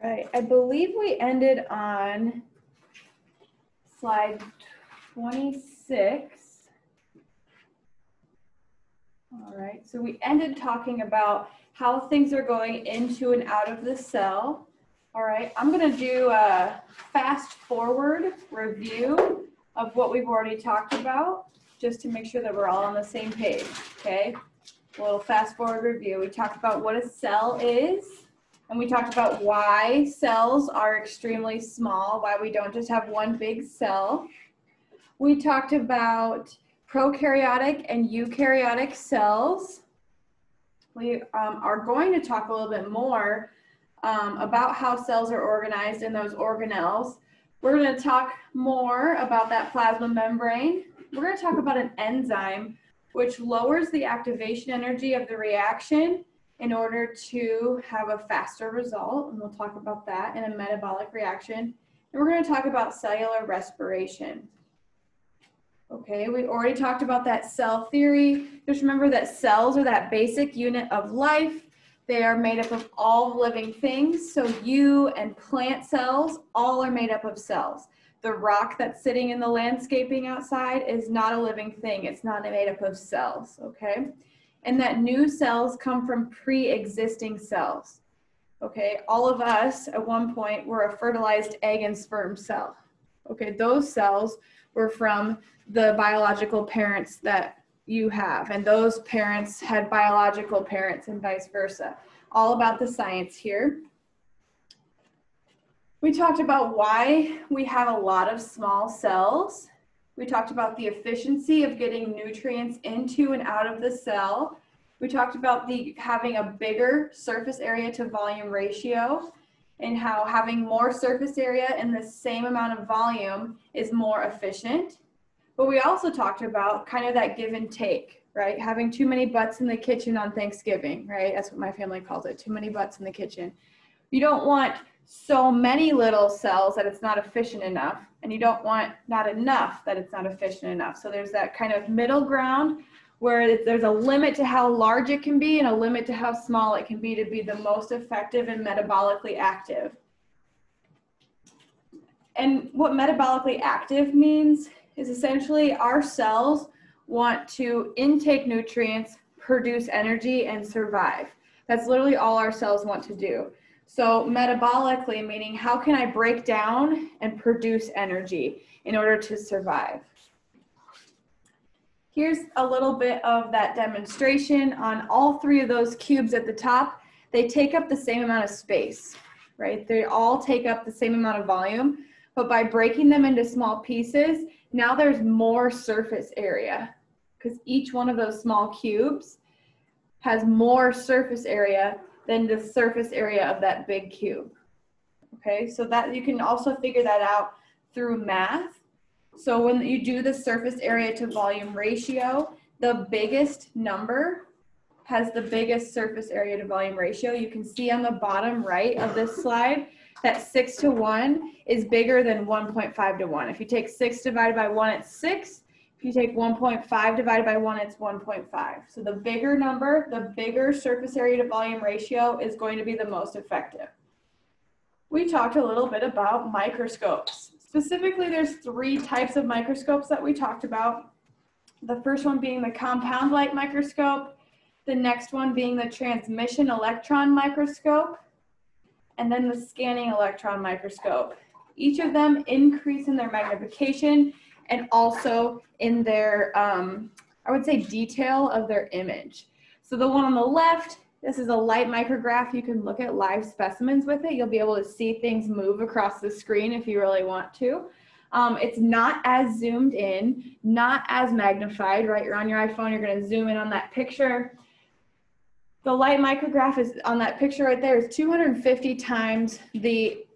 Right, I believe we ended on slide 26. All right, so we ended talking about how things are going into and out of the cell. All right, I'm gonna do a fast forward review of what we've already talked about, just to make sure that we're all on the same page, okay? A little fast forward review. We talked about what a cell is, and we talked about why cells are extremely small, why we don't just have one big cell. We talked about prokaryotic and eukaryotic cells. We are going to talk a little bit more about how cells are organized in those organelles. We're going to talk more about that plasma membrane. We're going to talk about an enzyme which lowers the activation energy of the reaction in order to have a faster result, and we'll talk about that in a metabolic reaction. And we're going to talk about cellular respiration. Okay, we already talked about that cell theory. Just remember that cells are that basic unit of life. They are made up of all living things. So you and plant cells all are made up of cells. The rock that's sitting in the landscaping outside is not a living thing. It's not made up of cells, okay? And that new cells come from pre-existing cells, okay? All of us at one point were a fertilized egg and sperm cell, okay? Those cells were from the biological parents that you have, and those parents had biological parents and vice versa. All about the science here. We talked about why we have a lot of small cells. We talked about the efficiency of getting nutrients into and out of the cell. We talked about having a bigger surface area to volume ratio, and how having more surface area in the same amount of volume is more efficient. But we also talked about kind of that give and take, right? Having too many butts in the kitchen on Thanksgiving, right? That's what my family calls it, too many butts in the kitchen. You don't want so many little cells that it's not efficient enough, and you don't want not enough that it's not efficient enough. So there's that kind of middle ground where there's a limit to how large it can be and a limit to how small it can be to be the most effective and metabolically active. And what metabolically active means is essentially our cells want to intake nutrients, produce energy, and survive. That's literally all our cells want to do. So metabolically, meaning how can I break down and produce energy in order to survive? Here's a little bit of that demonstration on all three of those cubes at the top. They take up the same amount of space, right? They all take up the same amount of volume, but by breaking them into small pieces, now there's more surface area because each one of those small cubes has more surface area than the surface area of that big cube. Okay, so that you can also figure that out through math. So when you do the surface area to volume ratio, the biggest number has the biggest surface area to volume ratio. You can see on the bottom right of this slide that 6 to 1 is bigger than 1.5 to 1. If you take 6 divided by 1, it's 6. If you take 1.5 divided by 1, it's 1.5. So the bigger number, the bigger surface area to volume ratio is going to be the most effective. We talked a little bit about microscopes. Specifically, there's 3 types of microscopes that we talked about. The first one being the compound light microscope, the next one being the transmission electron microscope, and then the scanning electron microscope. Each of them increase in their magnification and also in their, I would say, detail of their image. So the one on the left, this is a light micrograph. You can look at live specimens with it. You'll be able to see things move across the screen if you really want to. It's not as zoomed in, not as magnified, right? You're on your iPhone, you're gonna zoom in on that picture. The light micrograph is on that picture right there is 250 times the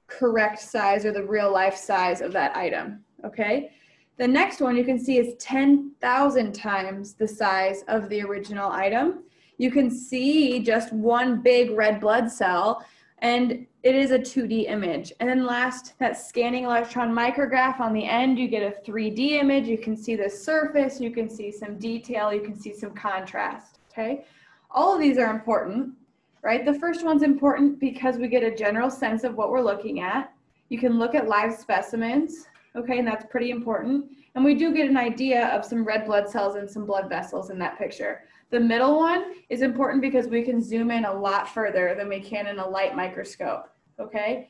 correct size or the real life size of that item, okay? The next one you can see is 10,000 times the size of the original item. You can see just one big red blood cell, and it is a 2D image. And then last, that scanning electron micrograph on the end, you get a 3D image. You can see the surface, you can see some detail, you can see some contrast, okay? All of these are important. right? The first one's important because we get a general sense of what we're looking at. You can look at live specimens, okay, and that's pretty important. And we do get an idea of some red blood cells and some blood vessels in that picture. The middle one is important because we can zoom in a lot further than we can in a light microscope, okay?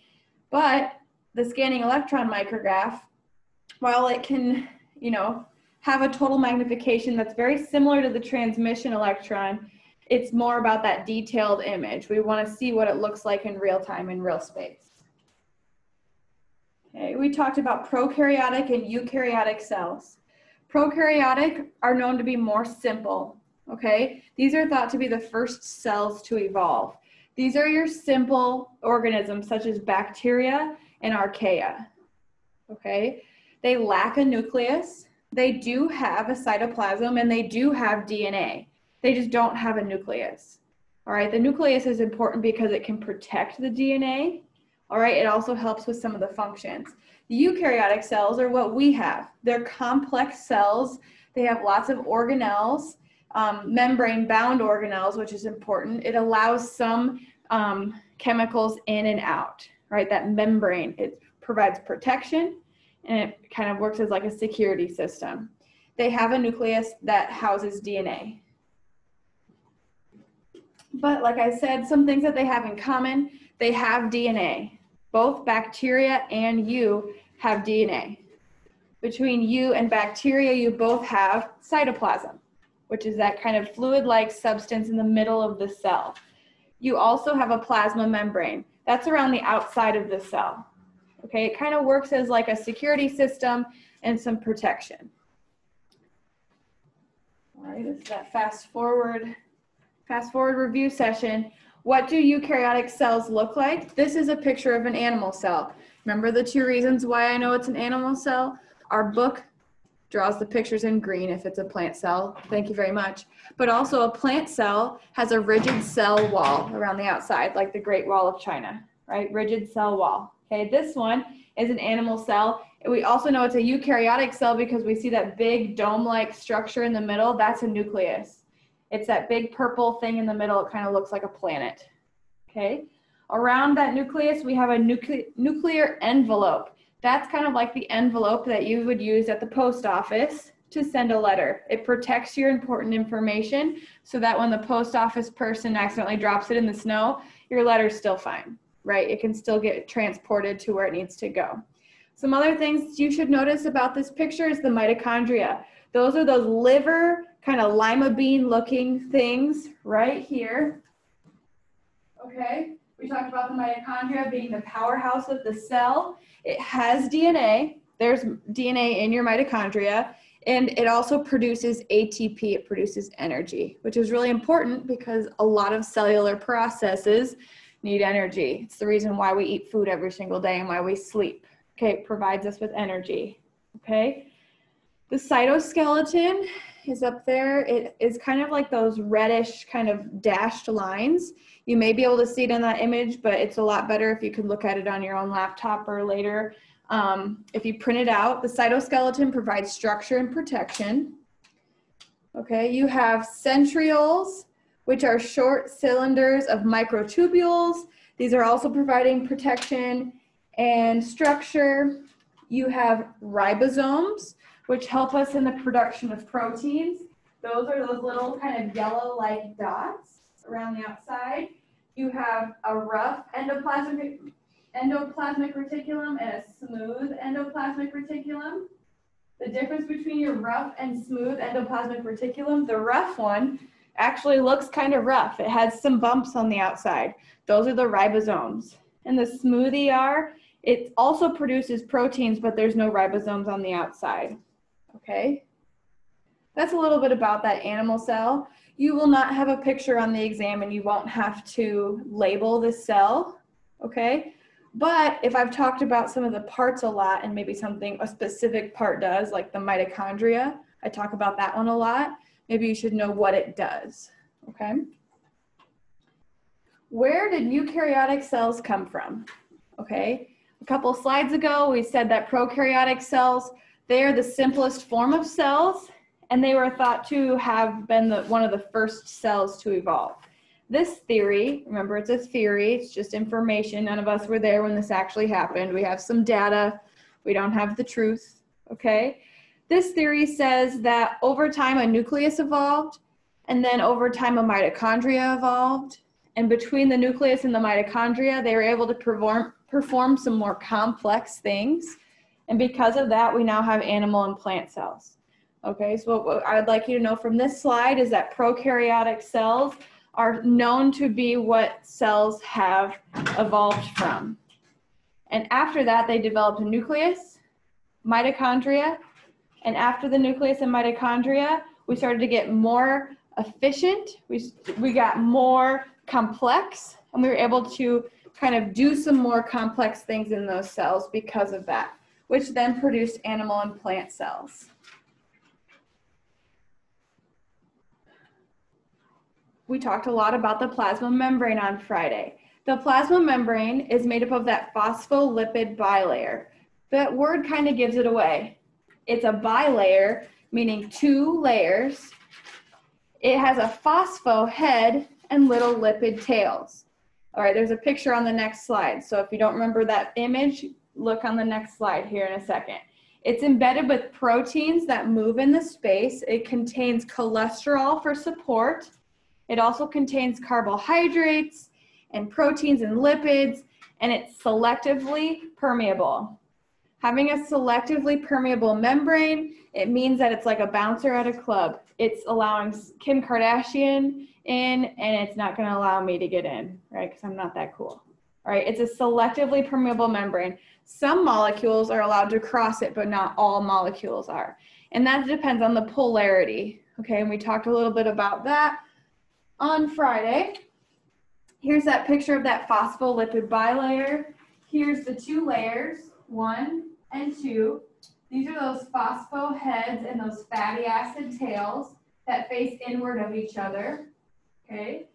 But the scanning electron micrograph, while it can, you know, have a total magnification that's very similar to the transmission electron, it's more about that detailed image. We want to see what it looks like in real time, in real space. Okay, we talked about prokaryotic and eukaryotic cells. Prokaryotic are known to be more simple, okay? These are thought to be the first cells to evolve. These are your simple organisms such as bacteria and archaea, okay? They lack a nucleus. They do have a cytoplasm and they do have DNA. They just don't have a nucleus. All right, the nucleus is important because it can protect the DNA. All right, it also helps with some of the functions. The eukaryotic cells are what we have. They're complex cells. They have lots of organelles, membrane-bound organelles, which is important. It allows some chemicals in and out, right? That membrane, it provides protection and it kind of works as like a security system. They have a nucleus that houses DNA. But like I said, some things that they have in common, they have DNA. Both bacteria and you have DNA. Between you and bacteria, you both have cytoplasm, which is that kind of fluid-like substance in the middle of the cell. You also have a plasma membrane. That's around the outside of the cell. Okay, it kind of works as like a security system and some protection. All right, this is that fast forward review session. What do eukaryotic cells look like? This is a picture of an animal cell. Remember the two reasons why I know it's an animal cell? Our book draws the pictures in green if it's a plant cell. Thank you very much. But also a plant cell has a rigid cell wall around the outside, like the Great Wall of China, right? Rigid cell wall. Okay, this one is an animal cell. We also know it's a eukaryotic cell because we see that big dome-like structure in the middle. That's a nucleus. It's that big purple thing in the middle. It kind of looks like a planet. Okay, around that nucleus, we have a nuclear envelope. That's kind of like the envelope that you would use at the post office to send a letter. It protects your important information so that when the post office person accidentally drops it in the snow, your letter's still fine, right? It can still get transported to where it needs to go. Some other things you should notice about this picture is the mitochondria. Those are those liver, kind of lima bean looking things right here. Okay, we talked about the mitochondria being the powerhouse of the cell. It has DNA. There's DNA in your mitochondria, and it also produces ATP. It produces energy, which is really important because a lot of cellular processes need energy. It's the reason why we eat food every single day and why we sleep. Okay, it provides us with energy. Okay, the cytoskeleton is up there. It is kind of like those reddish kind of dashed lines. You may be able to see it in that image, but it's a lot better if you could look at it on your own laptop or later. If you print it out, the cytoskeleton provides structure and protection. Okay, you have centrioles, which are short cylinders of microtubules. These are also providing protection and structure. You have ribosomes, which help us in the production of proteins. Those are those little kind of yellow-like dots around the outside. You have a rough endoplasmic reticulum and a smooth endoplasmic reticulum. The difference between your rough and smooth endoplasmic reticulum, the rough one actually looks kind of rough. It has some bumps on the outside. Those are the ribosomes. And the smooth ER, it also produces proteins, but there's no ribosomes on the outside. Okay, that's a little bit about that animal cell. You will not have a picture on the exam and you won't have to label the cell, okay? But if I've talked about some of the parts a lot and maybe something a specific part does, like the mitochondria, I talk about that one a lot, maybe you should know what it does, okay? Where did eukaryotic cells come from? Okay, a couple slides ago, we said that prokaryotic cells, they are the simplest form of cells, and they were thought to have been one of the first cells to evolve. This theory, remember it's a theory, it's just information. None of us were there when this actually happened. We have some data, we don't have the truth, okay? This theory says that over time a nucleus evolved, and then over time a mitochondria evolved, and between the nucleus and the mitochondria, they were able to perform some more complex things, and because of that, we now have animal and plant cells. Okay, so what I'd like you to know from this slide is that prokaryotic cells are known to be what cells have evolved from. And after that, they developed a nucleus, mitochondria, and after the nucleus and mitochondria, we started to get more efficient, we got more complex, and we were able to kind of do some more complex things in those cells because of that, which then produced animal and plant cells. We talked a lot about the plasma membrane on Friday. The plasma membrane is made up of that phospholipid bilayer. That word kind of gives it away. It's a bilayer, meaning two layers. It has a phospho head and little lipid tails. All right, there's a picture on the next slide. So if you don't remember that image, look on the next slide here in a second. It's embedded with proteins that move in the space. It contains cholesterol for support. It also contains carbohydrates and proteins and lipids, and it's selectively permeable. Having a selectively permeable membrane, it means that it's like a bouncer at a club. It's allowing Kim Kardashian in, and it's not gonna allow me to get in, right? Because I'm not that cool. All right, it's a selectively permeable membrane. Some molecules are allowed to cross it, but not all molecules are. And that depends on the polarity, okay? And we talked a little bit about that on Friday. Here's that picture of that phospholipid bilayer. Here's the two layers, 1 and 2. These are those phospho heads and those fatty acid tails that face inward of each other, okay?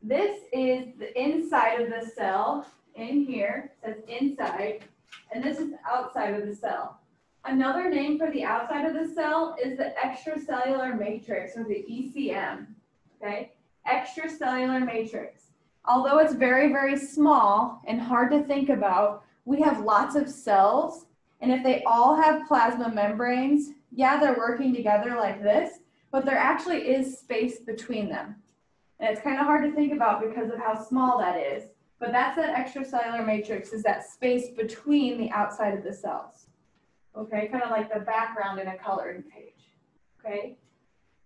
This is the inside of the cell in here, it says inside, and this is the outside of the cell. Another name for the outside of the cell is the extracellular matrix, or the ECM, okay? Extracellular matrix. Although it's very, very small and hard to think about, we have lots of cells, and if they all have plasma membranes, yeah, they're working together like this, but there actually is space between them. And it's kind of hard to think about because of how small that is, but that's that extracellular matrix, is that space between the outside of the cells. Okay, kind of like the background in a coloring page, okay?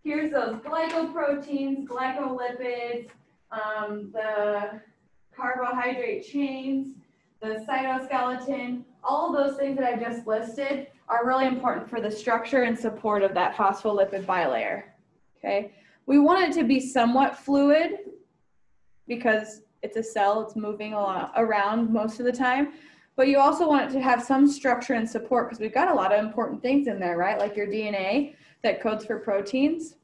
Here's those glycoproteins, glycolipids, the carbohydrate chains, the cytoskeleton, all of those things that I just listed are really important for the structure and support of that phospholipid bilayer, okay? We want it to be somewhat fluid because it's a cell, it's moving around most of the time, but you also want it to have some structure and support because we've got a lot of important things in there, right? Like your DNA that codes for proteins.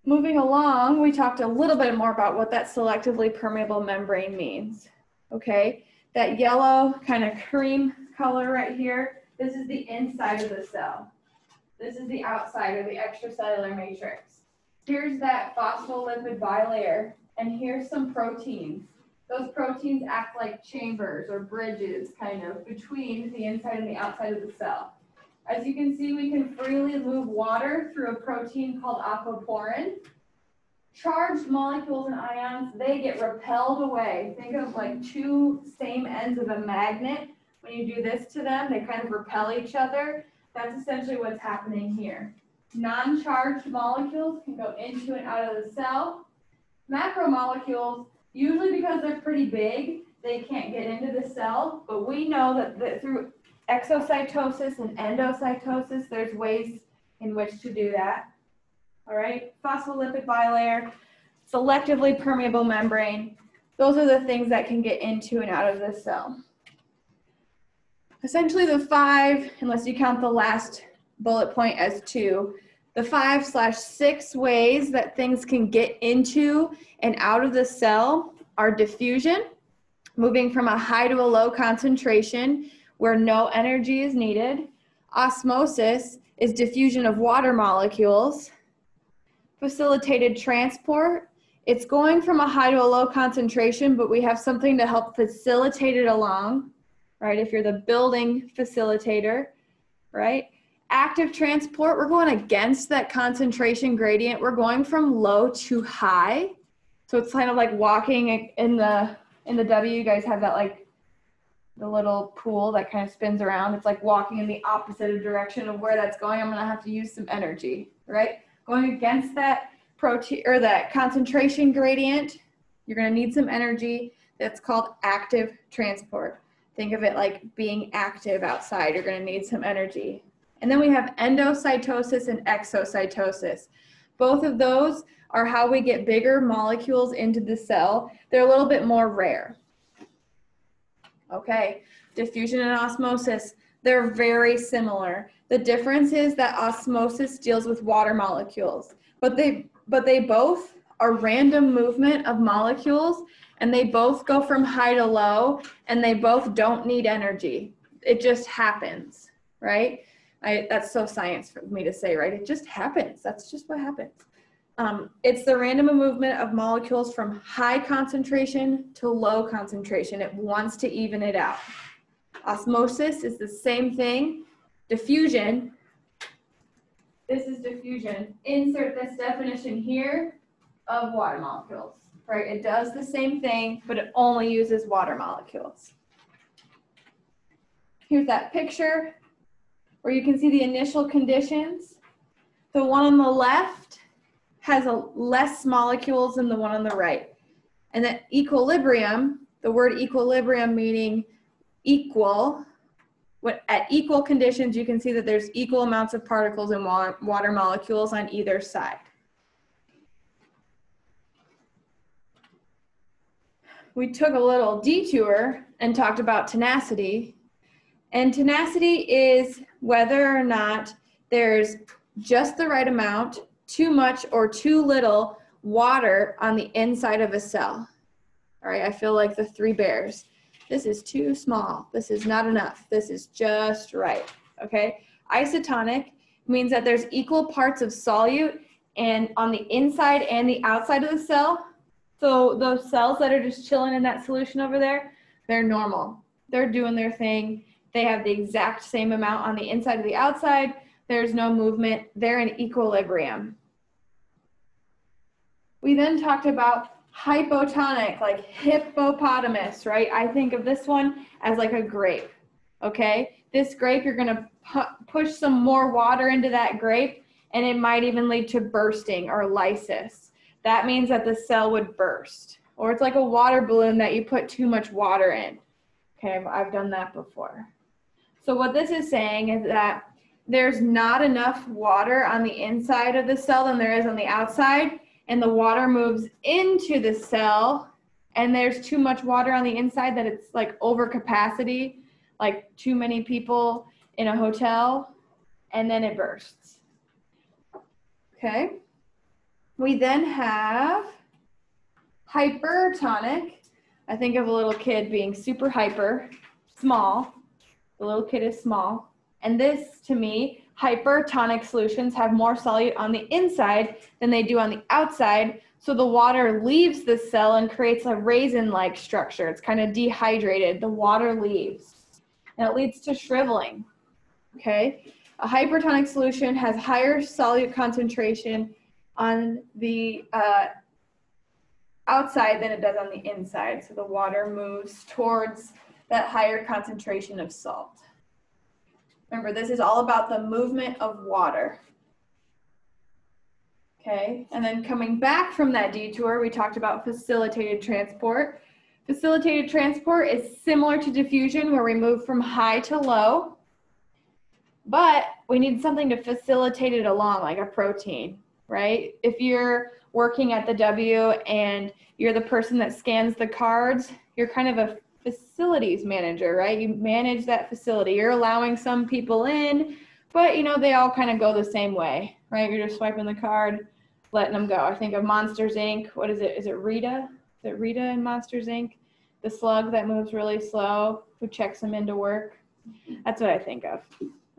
Moving along, we talked a little bit more about what that selectively permeable membrane means, okay? That yellow kind of cream color right here, this is the inside of the cell. This is the outside, or the extracellular matrix. Here's that phospholipid bilayer, and here's some proteins. Those proteins act like chambers or bridges, kind of, between the inside and the outside of the cell. As you can see, we can freely move water through a protein called aquaporin. Charged molecules and ions, they get repelled away. Think of like two same ends of a magnet. When you do this to them, they kind of repel each other. That's essentially what's happening here. Non-charged molecules can go into and out of the cell. Macromolecules, usually because they're pretty big, they can't get into the cell, but we know that through exocytosis and endocytosis, there's ways in which to do that. All right, phospholipid bilayer, selectively permeable membrane. Those are the things that can get into and out of the cell. Essentially the 5, unless you count the last bullet point as 2, the 5/6 ways that things can get into and out of the cell are diffusion, moving from a high to a low concentration where no energy is needed. Osmosis is diffusion of water molecules. Facilitated transport It's going from a high to a low concentration, but we have something to help facilitate it along, right? If you're the building facilitator, right? Active transport, we're going against that concentration gradient. We're going from low to high. So it's kind of like walking in the W, you guys have that like the little pool that kind of spins around. It's like walking in the opposite direction of where that's going. I'm going to have to use some energy, right? Going against that protein or that concentration gradient, you're going to need some energy. That's called active transport. Think of it like being active outside. You're going to need some energy. And then we have endocytosis and exocytosis. Both of those are how we get bigger molecules into the cell. They're a little bit more rare. Okay, diffusion and osmosis, they're very similar. The difference is that osmosis deals with water molecules, but they both are random movement of molecules, and they both go from high to low, and they both don't need energy. It just happens, right? That's so science for me to say, right? It just happens. That's just what happens. It's the random movement of molecules from high concentration to low concentration. It wants to even it out. Osmosis is the same thing. Diffusion, this is diffusion. Insert this definition here of water molecules, right? It does the same thing, but it only uses water molecules. Here's that picture where you can see the initial conditions. The one on the left has less molecules than the one on the right. And that equilibrium, the word equilibrium meaning equal, at equal conditions, you can see that there's equal amounts of particles and water molecules on either side. We took a little detour and talked about tenacity. And tenacity is whether or not there's just the right amount, too much or too little water on the inside of a cell. All right, I feel like the three bears. This is too small. This is not enough. This is just right, okay? Isotonic means that there's equal parts of solute and on the inside and the outside of the cell. So those cells that are just chilling in that solution over there, they're normal. They're doing their thing. They have the exact same amount on the inside of the outside. There's no movement. They're in equilibrium. We then talked about hypotonic, like hippopotamus, right? I think of this one as like a grape, okay? This grape, you're gonna push some more water into that grape, and it might even lead to bursting or lysis. That means that the cell would burst. Or it's like a water balloon that you put too much water in. Okay, I've done that before. So what this is saying is that there's not enough water on the inside of the cell than there is on the outside, and the water moves into the cell, and there's too much water on the inside that it's like over capacity, like too many people in a hotel, and then it bursts. Okay. We then have hypertonic. I think of a little kid being super hyper, small. The little kid is small. And this, to me, hypertonic solutions have more solute on the inside than they do on the outside. So the water leaves the cell and creates a raisin-like structure. It's kind of dehydrated. The water leaves. And it leads to shriveling. Okay? A hypertonic solution has higher solute concentration on the outside than it does on the inside. So the water moves towards that higher concentration of salt. Remember, this is all about the movement of water. Okay, and then coming back from that detour, we talked about facilitated transport. Facilitated transport is similar to diffusion, where we move from high to low, but we need something to facilitate it along, like a protein, right? If you're working at the W and you're the person that scans the cards, you're kind of a facilities manager, right? You manage that facility. You're allowing some people in, but you know, they all kind of go the same way, right? You're just swiping the card, letting them go. I think of Monsters Inc. What is it? Is it Rita? Is it Rita in Monsters Inc.? The slug that moves really slow, who checks them into work. That's what I think of.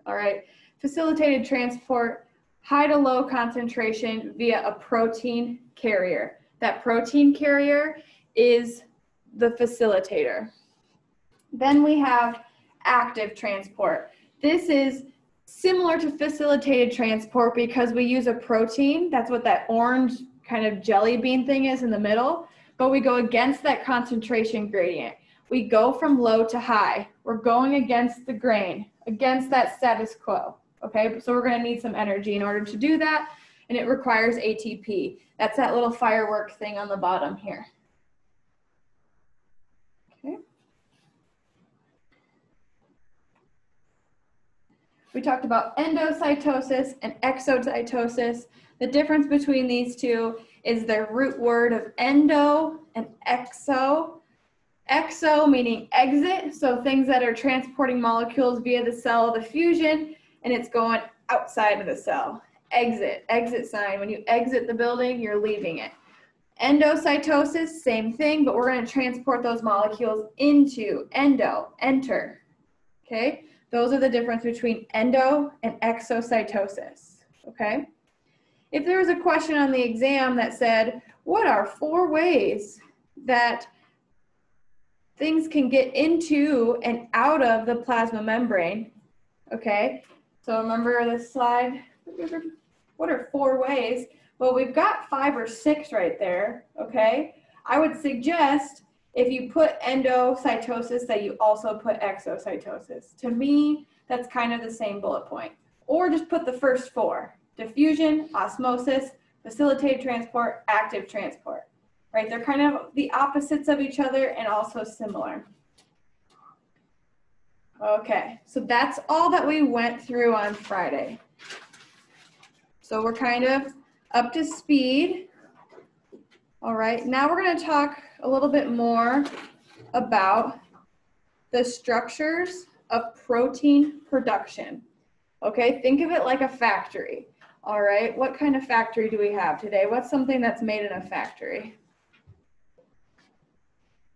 All right. Facilitated transport, high to low concentration via a protein carrier. That protein carrier is the facilitator. Then we have active transport. This is similar to facilitated transport because we use a protein. That's what that orange kind of jelly bean thing is in the middle, but we go against that concentration gradient. We go from low to high. We're going against the grain, against that status quo, okay? So we're gonna need some energy in order to do that, and it requires ATP. That's that little firework thing on the bottom here. Okay. We talked about endocytosis and exocytosis. The difference between these two is their root word of endo and exo. Exo meaning exit, so things that are transporting molecules via the cell of the fusion, and it's going outside of the cell. Exit, exit sign. When you exit the building, you're leaving it. Endocytosis, same thing, but we're going to transport those molecules into endo, enter. Okay? Those are the difference between endo and exocytosis, okay? If there was a question on the exam that said, what are 4 ways that things can get into and out of the plasma membrane, okay? So remember this slide? What are 4 ways? Well, we've got 5 or 6 right there, okay? I would suggest if you put endocytosis that you also put exocytosis. To me, that's kind of the same bullet point. Or just put the first 4, diffusion, osmosis, facilitated transport, active transport, right? They're kind of the opposites of each other and also similar. Okay, so that's all that we went through on Friday. So we're kind of up to speed. All right, now we're going to talk a little bit more about the structures of protein production. Okay, think of it like a factory. All right, what kind of factory do we have today? What's something that's made in a factory?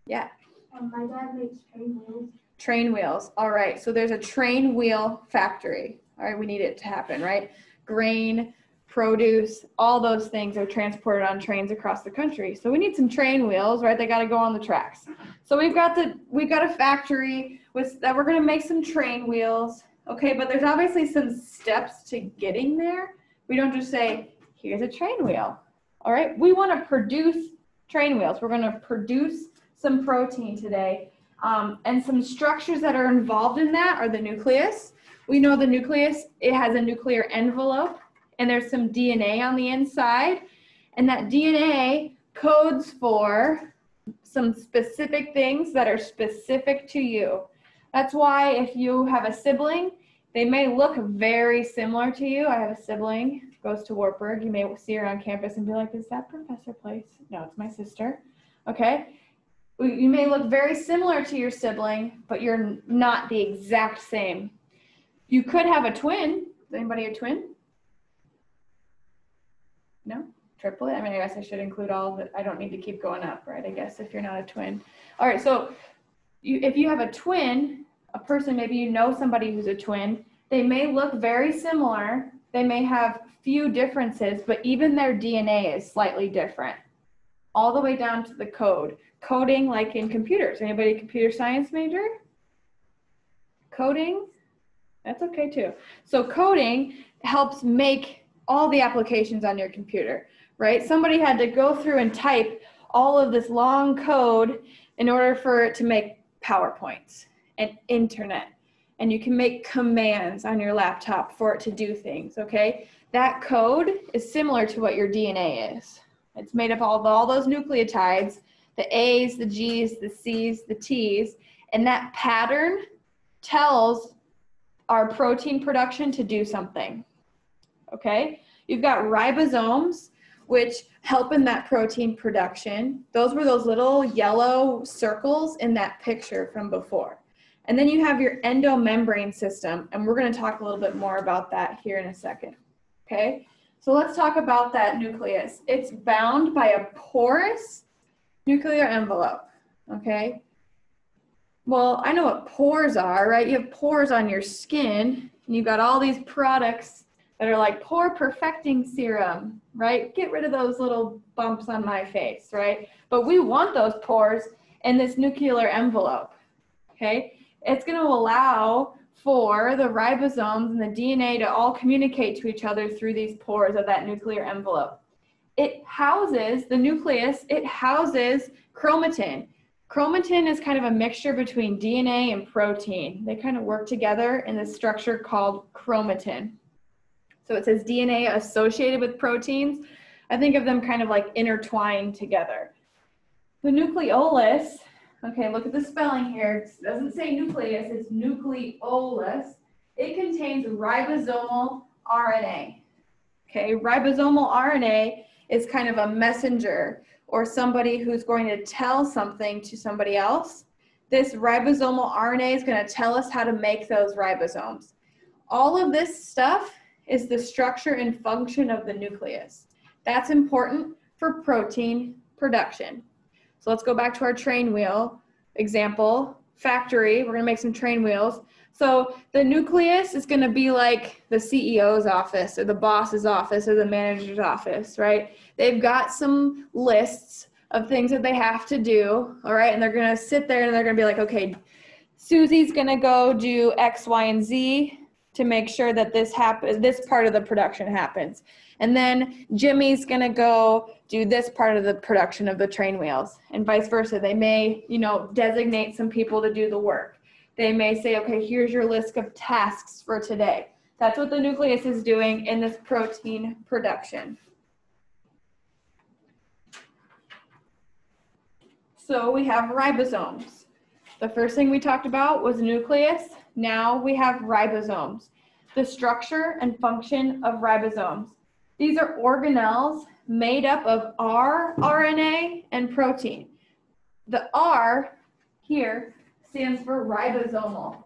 Yeah. My dad makes train wheels. Train wheels. All right, so there's a train wheel factory. All right, we need it to happen, right? Grain, produce, all those things are transported on trains across the country. So we need some train wheels, right? They got to go on the tracks. So we've got a factory that we're going to make some train wheels. Okay, but there's obviously some steps to getting there. We don't just say, here's a train wheel. All right, we want to produce train wheels. We're going to produce some protein today. And some structures that are involved in that are the nucleus. We know the nucleus, it has a nuclear envelope, and there's some DNA on the inside, and that DNA codes for some specific things that are specific to you. That's why if you have a sibling, they may look very similar to you. I have a sibling, goes to Wartburg. You may see her on campus and be like, is that Professor Place? No, it's my sister. Okay. You may look very similar to your sibling, but you're not the exact same. You could have a twin. Is anybody a twin? No? Triplet? I mean, I guess I should include all of it. I don't need to keep going up, right? I guess if you're not a twin. All right, so if you have a twin, a person, maybe you know somebody who's a twin, they may look very similar. They may have few differences, but even their DNA is slightly different, all the way down to the code. Coding, like in computers. Anybody a computer science major? Coding? That's okay too. So coding helps make all the applications on your computer, right? Somebody had to go through and type all of this long code in order for it to make PowerPoints and internet. And you can make commands on your laptop for it to do things, okay? That code is similar to what your DNA is. It's made up of all those nucleotides, the A's, the G's, the C's, the T's, and that pattern tells our protein production to do something, okay? You've got ribosomes, which help in that protein production. Those were those little yellow circles in that picture from before. And then you have your endomembrane system, and we're gonna talk a little bit more about that here in a second, okay? So let's talk about that nucleus. It's bound by a porous nuclear envelope, okay? Well, I know what pores are, right? You have pores on your skin, and you've got all these products that are like pore perfecting serum, right? Get rid of those little bumps on my face, right? But we want those pores in this nuclear envelope, okay? It's going to allow for the ribosomes and the DNA to all communicate to each other through these pores of that nuclear envelope. It houses, the nucleus, it houses chromatin. Chromatin is kind of a mixture between DNA and protein. They kind of work together in this structure called chromatin. So it says DNA associated with proteins. I think of them kind of like intertwined together. The nucleolus, okay, look at the spelling here. It doesn't say nucleus, it's nucleolus. It contains ribosomal RNA. Okay, ribosomal RNA is kind of a messenger or somebody who's going to tell something to somebody else. This ribosomal RNA is going to tell us how to make those ribosomes. All of this stuff is the structure and function of the nucleus. That's important for protein production. So let's go back to our train wheel example. Factory, we're gonna make some train wheels. So the nucleus is gonna be like the CEO's office or the boss's office or the manager's office, right? They've got some lists of things that they have to do, all right? And they're gonna sit there and they're gonna be like, okay, Susie's gonna go do X, Y, and Z to make sure that this happens, this part of the production happens. And then Jimmy's gonna go do this part of the production of the train wheels, and vice versa. They may, designate some people to do the work. They may say, okay, here's your list of tasks for today. That's what the nucleus is doing in this protein production. So we have ribosomes. The first thing we talked about was nucleus. Now we have ribosomes, the structure and function of ribosomes. These are organelles made up of rRNA and protein. The R here stands for ribosomal.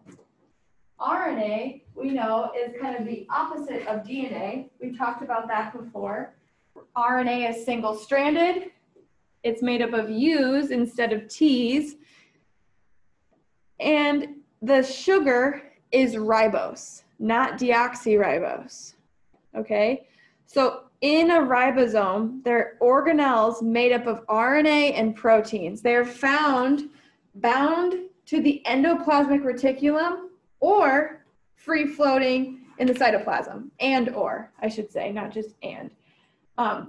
RNA, we know, is kind of the opposite of DNA. We talked about that before. RNA is single-stranded. It's made up of U's instead of T's. And the sugar is ribose, not deoxyribose, okay? So in a ribosome, there are organelles made up of RNA and proteins. They're bound to the endoplasmic reticulum or free-floating in the cytoplasm, I should say, not just and.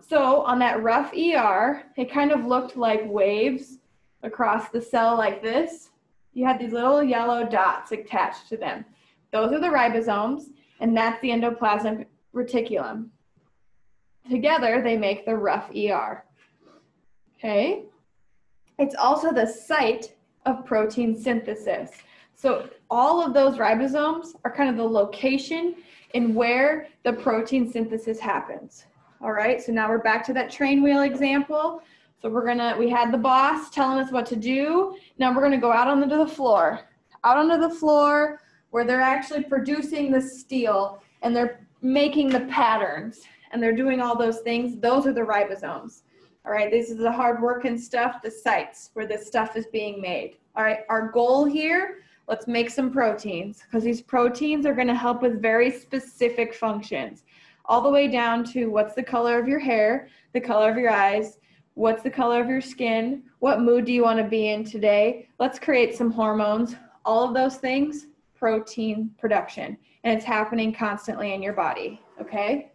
So on that rough ER, it kind of looked like waves across the cell like this. You had these little yellow dots attached to them. Those are the ribosomes, and that's the endoplasmic reticulum. Together, they make the rough ER. Okay? It's also the site of protein synthesis. So all of those ribosomes are kind of the location in where the protein synthesis happens. All right, so now we're back to that train wheel example. So we had the boss telling us what to do. Now we're gonna go out onto the floor. Out onto the floor where they're actually producing the steel and they're making the patterns and they're doing all those things. Those are the ribosomes. All right, this is the hard work and stuff, the sites where this stuff is being made. All right, our goal here, let's make some proteins because these proteins are gonna help with very specific functions, all the way down to what's the color of your hair, the color of your eyes, what's the color of your skin, what mood do you want to be in today, let's create some hormones, all of those things, protein production, and it's happening constantly in your body, okay?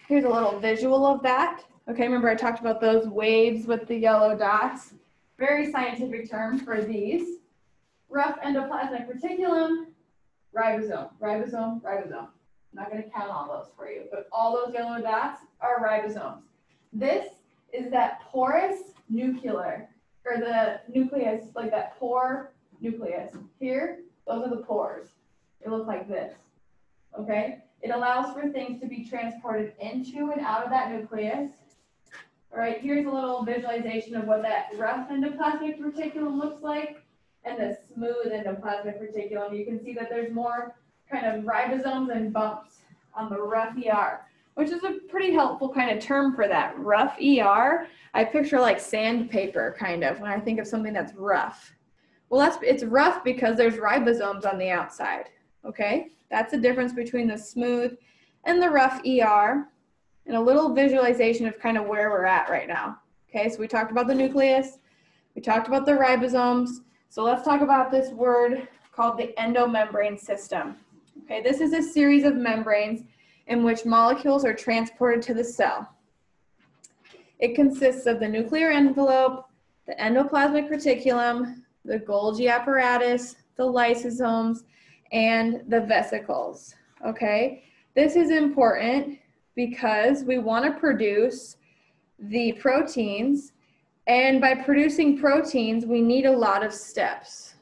Here's a little visual of that. Okay, remember I talked about those waves with the yellow dots. Very scientific term for these. Rough endoplasmic reticulum, ribosome, ribosome, ribosome. I'm not going to count all those for you, but all those yellow dots are ribosomes. This is that porous nuclear, or the nucleus, like that pore nucleus. Here, those are the pores. They look like this, okay? It allows for things to be transported into and out of that nucleus. All right, here's a little visualization of what that rough endoplasmic reticulum looks like and the smooth endoplasmic reticulum. You can see that there's more kind of ribosomes and bumps on the rough ER, which is a pretty helpful kind of term for that. Rough ER, I picture like sandpaper kind of when I think of something that's rough. Well, it's rough because there's ribosomes on the outside, okay? That's the difference between the smooth and the rough ER, and a little visualization of kind of where we're at right now. Okay, so we talked about the nucleus, we talked about the ribosomes, so let's talk about this word called the endomembrane system. Okay, this is a series of membranes in which molecules are transported to the cell. It consists of the nuclear envelope, the endoplasmic reticulum, the Golgi apparatus, the lysosomes, and the vesicles. Okay, this is important because we want to produce the proteins, and by producing proteins, we need a lot of steps.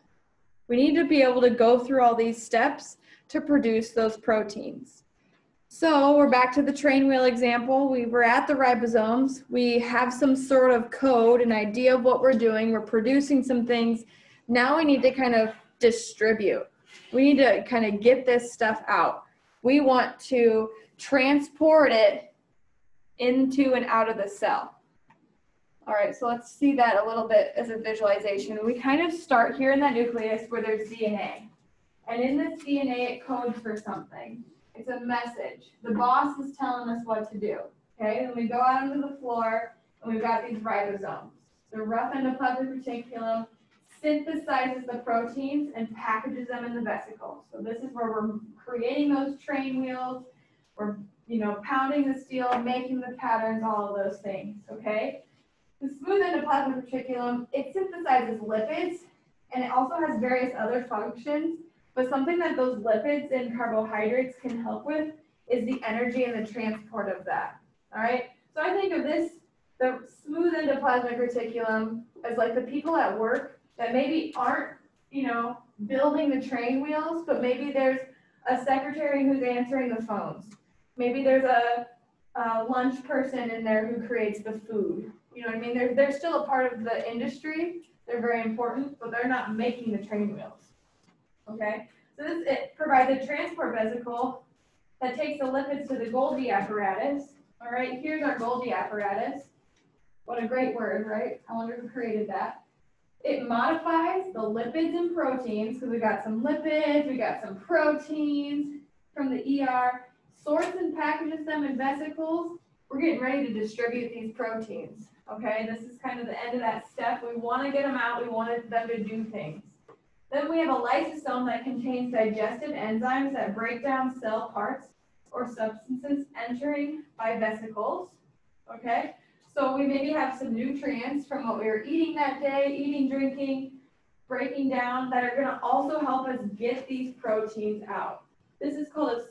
We need to be able to go through all these steps to produce those proteins. So we're back to the train wheel example. We were at the ribosomes. We have some sort of code, an idea of what we're doing. We're producing some things. Now we need to kind of distribute. We need to kind of get this stuff out. We want to transport it into and out of the cell. All right, so let's see that a little bit as a visualization. We kind of start here in that nucleus where there's DNA. And in this DNA, it codes for something. It's a message. The boss is telling us what to do. Okay, then we go out onto the floor and we've got these ribosomes. The rough endoplasmic reticulum synthesizes the proteins and packages them in the vesicles. So this is where we're creating those train wheels. We're, pounding the steel, making the patterns, all of those things, okay? The smooth endoplasmic reticulum, it synthesizes lipids, and it also has various other functions, but something that those lipids and carbohydrates can help with is the energy and the transport of that, all right? So I think of this, the smooth endoplasmic reticulum, as like the people at work that maybe aren't, building the train wheels, but maybe there's a secretary who's answering the phones. Maybe there's a lunch person in there who creates the food. You know what I mean? They're still a part of the industry. They're very important, but they're not making the train wheels. Okay? So it provides a transport vesicle that takes the lipids to the Golgi apparatus. All right, here's our Golgi apparatus. What a great word, right? I wonder who created that. It modifies the lipids and proteins, because we got some lipids, we got some proteins from the ER, sorts and packages them in vesicles. We're getting ready to distribute these proteins, okay? This is kind of the end of that step. We want to get them out. We want them to do things. Then we have a lysosome that contains digestive enzymes that break down cell parts or substances entering by vesicles, okay? So we maybe have some nutrients from what we were eating that day, eating, drinking, breaking down, that are going to also help us get these proteins out. This is called a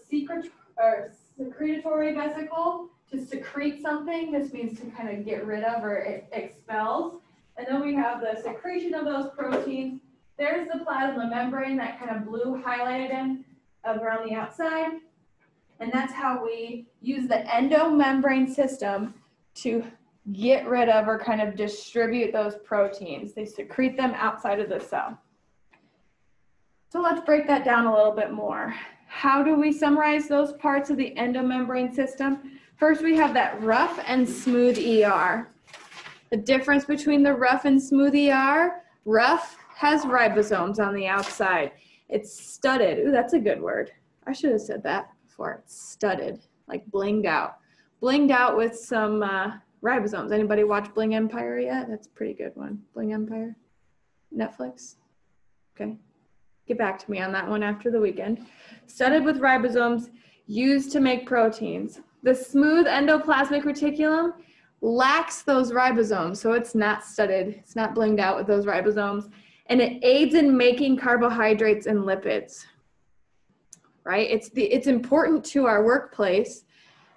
secretory vesicle. To secrete something, this means to kind of get rid of or it expels. And then we have the secretion of those proteins. There's the plasma membrane, that kind of blue highlighted in around the outside. And that's how we use the endomembrane system to get rid of or kind of distribute those proteins. They secrete them outside of the cell. So let's break that down a little bit more. How do we summarize those parts of the endomembrane system? First, we have that rough and smooth ER. The difference between the rough and smooth ER, rough has ribosomes on the outside. It's studded. Ooh, that's a good word. I should have said that before. It's studded, like blinged out. Blinged out with some ribosomes. Anybody watch Bling Empire yet? That's a pretty good one. Bling Empire? Netflix? Okay. Get back to me on that one after the weekend. Studded with ribosomes used to make proteins. The smooth endoplasmic reticulum lacks those ribosomes, so it's not studded. It's not blinged out with those ribosomes. And it aids in making carbohydrates and lipids, right? It's important to our workplace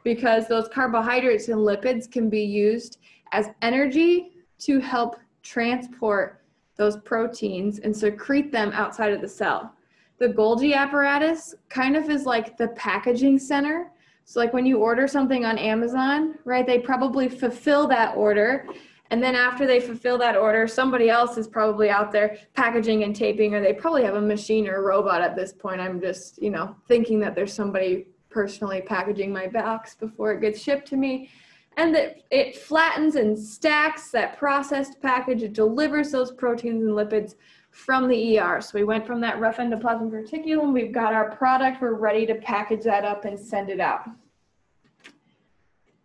because those carbohydrates and lipids can be used as energy to help transport those proteins and secrete them outside of the cell. The Golgi apparatus kind of is like the packaging center. So like when you order something on Amazon, right, they probably fulfill that order. And then after they fulfill that order, somebody else is probably out there packaging and taping, or they probably have a machine or a robot at this point. I'm just, thinking that there's somebody personally packaging my box before it gets shipped to me. And that it flattens and stacks that processed package. It delivers those proteins and lipids from the ER. So we went from that rough endoplasmic reticulum, we've got our product, we're ready to package that up and send it out.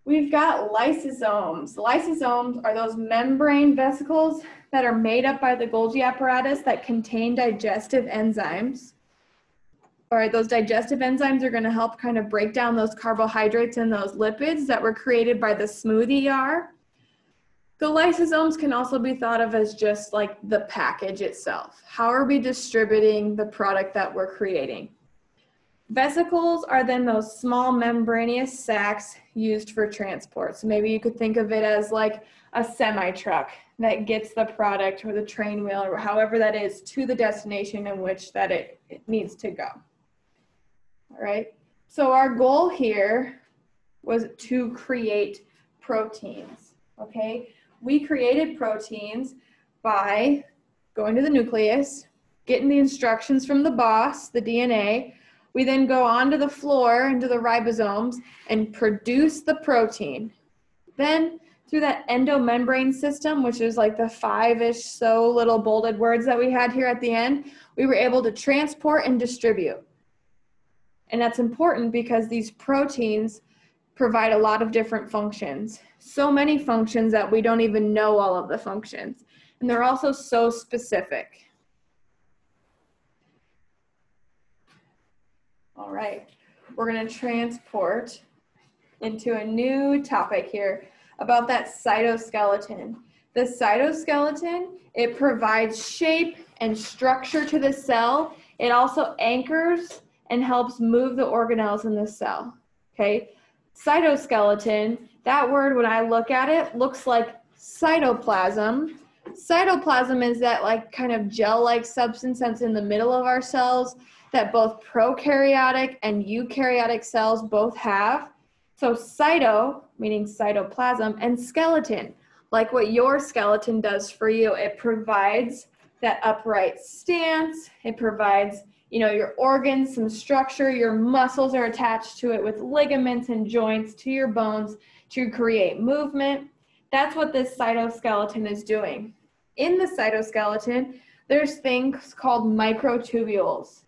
We've got lysosomes. Lysosomes are those membrane vesicles that are made up by the Golgi apparatus that contain digestive enzymes. All right, those digestive enzymes are going to help kind of break down those carbohydrates and those lipids that were created by the smooth ER. The lysosomes can also be thought of as just like the package itself. How are we distributing the product that we're creating? Vesicles are then those small membranous sacs used for transport. So maybe you could think of it as like a semi-truck that gets the product or the train wheel or however that is to the destination in which that it needs to go. All right, so our goal here was to create proteins, okay? We created proteins by going to the nucleus, getting the instructions from the boss, the DNA. We then go onto the floor into the ribosomes and produce the protein. Then through that endomembrane system, which is like the 5-ish so little bolded words that we had here at the end, we were able to transport and distribute. And that's important because these proteins provide a lot of different functions. So many functions that we don't even know all of the functions. And they're also so specific. All right, we're going to transport into a new topic here about that cytoskeleton. The cytoskeleton, it provides shape and structure to the cell. It also anchors and helps move the organelles in the cell, okay? Cytoskeleton, that word, when I look at it, looks like cytoplasm. Cytoplasm is that like kind of gel-like substance that's in the middle of our cells that both prokaryotic and eukaryotic cells both have. So cyto, meaning cytoplasm, and skeleton, like what your skeleton does for you. It provides that upright stance. It provides, you know, your organs, some structure. Your muscles are attached to it with ligaments and joints to your bones to create movement. That's what this cytoskeleton is doing. In the cytoskeleton, there's things called microtubules.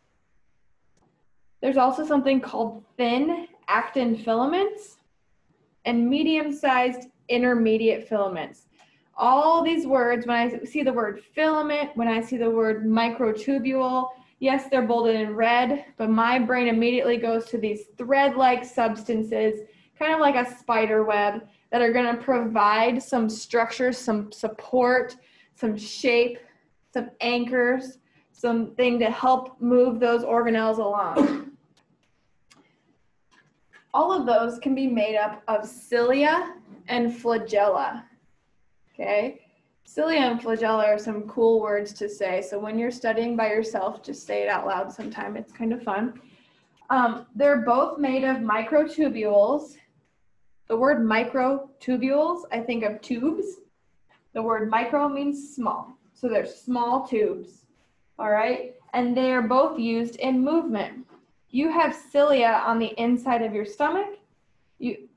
There's also something called thin actin filaments and medium-sized intermediate filaments. All these words, when I see the word filament, when I see the word microtubule, yes, they're bolded in red, but my brain immediately goes to these thread-like substances, kind of like a spider web, that are going to provide some structure, some support, some shape, some anchors, something to help move those organelles along. All of those can be made up of cilia and flagella, okay? Cilia and flagella are some cool words to say, so when you're studying by yourself, just say it out loud sometime. It's kind of fun. They're both made of microtubules. The word microtubules, I think of tubes. The word micro means small, so they're small tubes, all right? And they are both used in movement. You have cilia on the inside of your stomach.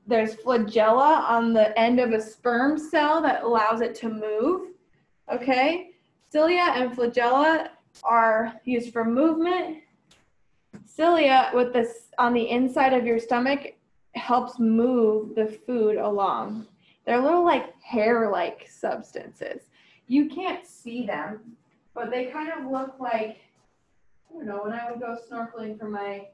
There's flagella on the end of a sperm cell that allows it to move, okay? Cilia and flagella are used for movement. Cilia with this on the inside of your stomach helps move the food along. They're little like hair-like substances. You can't see them, but they kind of look like, I don't know, when I would go snorkeling for my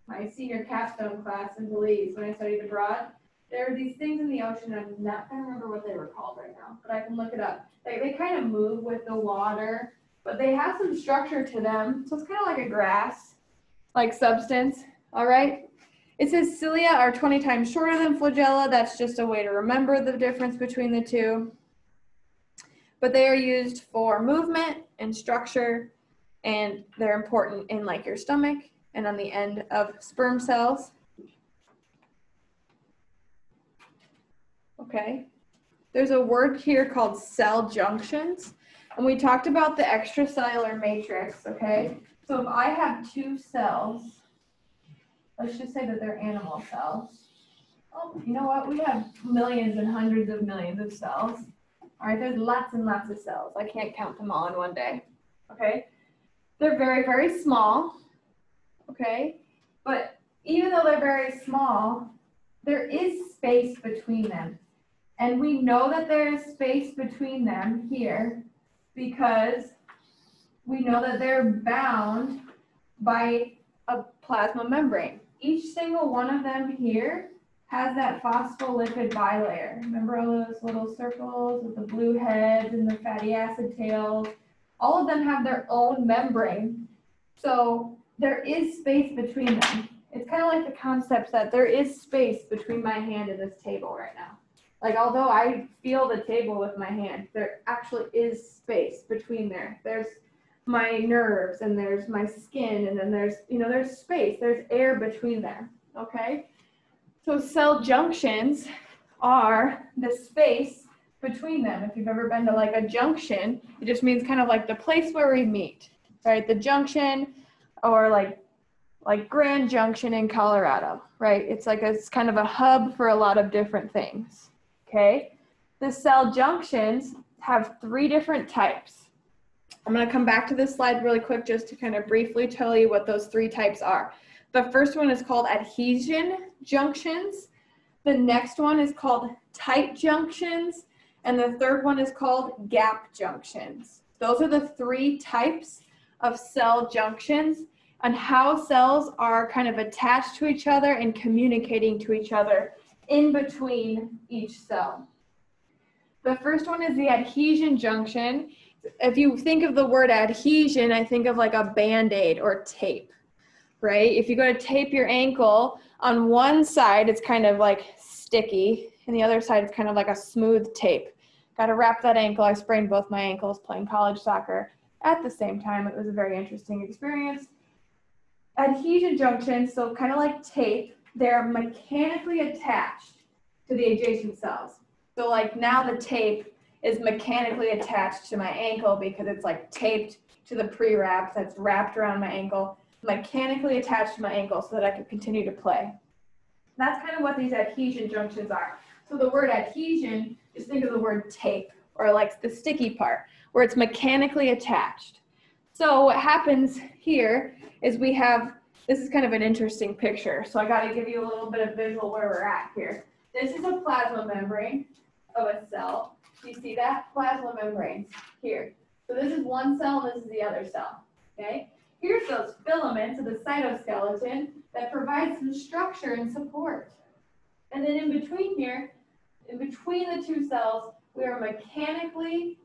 my senior capstone class in Belize when I studied abroad, there were these things in the ocean. I'm not going to remember what they were called right now, but I can look it up. They kind of move with the water, but they have some structure to them. So it's kind of like a grass-like substance, all right? It says cilia are 20 times shorter than flagella. That's just a way to remember the difference between the two. But they are used for movement and structure, and they're important in like your stomach and on the end of sperm cells. Okay. There's a word here called cell junctions, and we talked about the extracellular matrix, okay? So if I have two cells, let's just say that they're animal cells. Oh, you know what? We have millions and hundreds of millions of cells. All right, there's lots and lots of cells. I can't count them all in one day, okay? They're very, very small, okay? But even though they're very small, there is space between them. And we know that there is space between them here because we know that they're bound by a plasma membrane. Each single one of them here has that phospholipid bilayer. Remember all those little circles with the blue heads and the fatty acid tails? All of them have their own membrane. So there is space between them. It's kind of like the concept that there is space between my hand and this table right now. Like, although I feel the table with my hand, there actually is space between there. There's my nerves and there's my skin, and then there's, there's space, there's air between there, okay? So cell junctions are the space between them. If you've ever been to like a junction, it just means kind of like the place where we meet, right? The junction, or like Grand Junction in Colorado, right? It's kind of a hub for a lot of different things, okay? The cell junctions have 3 different types. I'm going to come back to this slide really quick just to kind of briefly tell you what those 3 types are. The first one is called adhesion junctions. The next one is called tight junctions. And the third one is called gap junctions. Those are the 3 types of cell junctions and how cells are kind of attached to each other and communicating to each other in between each cell. The first one is the adhesion junction. If you think of the word adhesion, I think of like a Band-Aid or tape, right? If you go to tape your ankle, on one side it's kind of like sticky, and the other side it's kind of like a smooth tape. Got to wrap that ankle. I sprained both my ankles playing college soccer at the same time. It was a very interesting experience. Adhesion junctions, so kind of like tape, they're mechanically attached to the adjacent cells. So like now the tape is mechanically attached to my ankle because it's like taped to the pre-wrap that's wrapped around my ankle, mechanically attached to my ankle so that I can continue to play. That's kind of what these adhesion junctions are. So the word adhesion, just think of the word tape, or like the sticky part, where it's mechanically attached. So what happens here is we have, this is kind of an interesting picture, so I got to give you a little bit of visual where we're at here. This is a plasma membrane of a cell. Do you see that? Plasma membranes here. So this is one cell, this is the other cell, okay? Here's those filaments of the cytoskeleton that provide some structure and support. And then in between here, in between the 2 cells, we are mechanically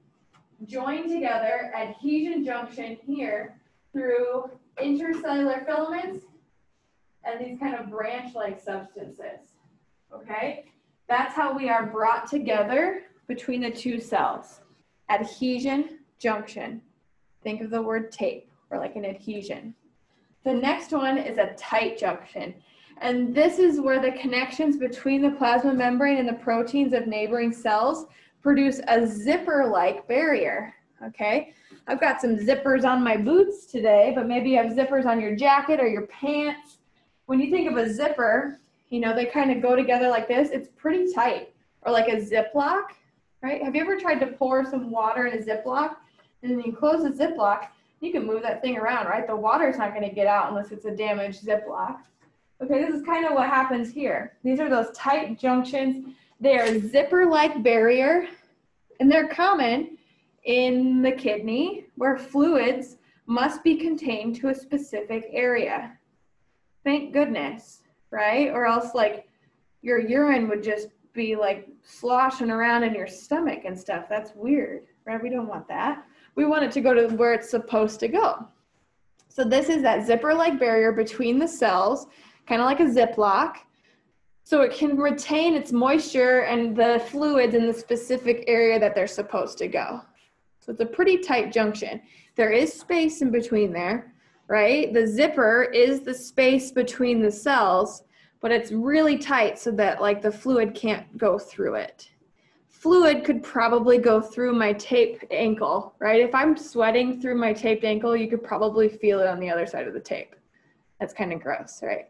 joined together, adhesion junction here, through intercellular filaments and these kind of branch-like substances, okay? That's how we are brought together between the 2 cells. Adhesion junction. Think of the word tape, or like an adhesion. The next one is a tight junction. And this is where the connections between the plasma membrane and the proteins of neighboring cells produce a zipper-like barrier, okay? I've got some zippers on my boots today, but maybe you have zippers on your jacket or your pants. When you think of a zipper, they kind of go together like this. It's pretty tight. Or like a Ziploc, right? Have you ever tried to pour some water in a Ziploc? And then you close the Ziploc, you can move that thing around, right? The water's not going to get out unless it's a damaged Ziploc. Okay, this is kind of what happens here. These are those tight junctions. They are zipper-like barrier, and they're common in the kidney where fluids must be contained to a specific area. Thank goodness, right? Or else like your urine would just be like sloshing around in your stomach and stuff. That's weird, right? We don't want that. We want it to go to where it's supposed to go. So this is that zipper-like barrier between the cells, kind of like a Ziploc, so it can retain its moisture and the fluids in the specific area that they're supposed to go. So it's a pretty tight junction. There is space in between there, right? The zipper is the space between the cells, but it's really tight so that like the fluid can't go through it. Fluid could probably go through my taped ankle, right? If I'm sweating through my taped ankle, you could probably feel it on the other side of the tape. That's kind of gross, right?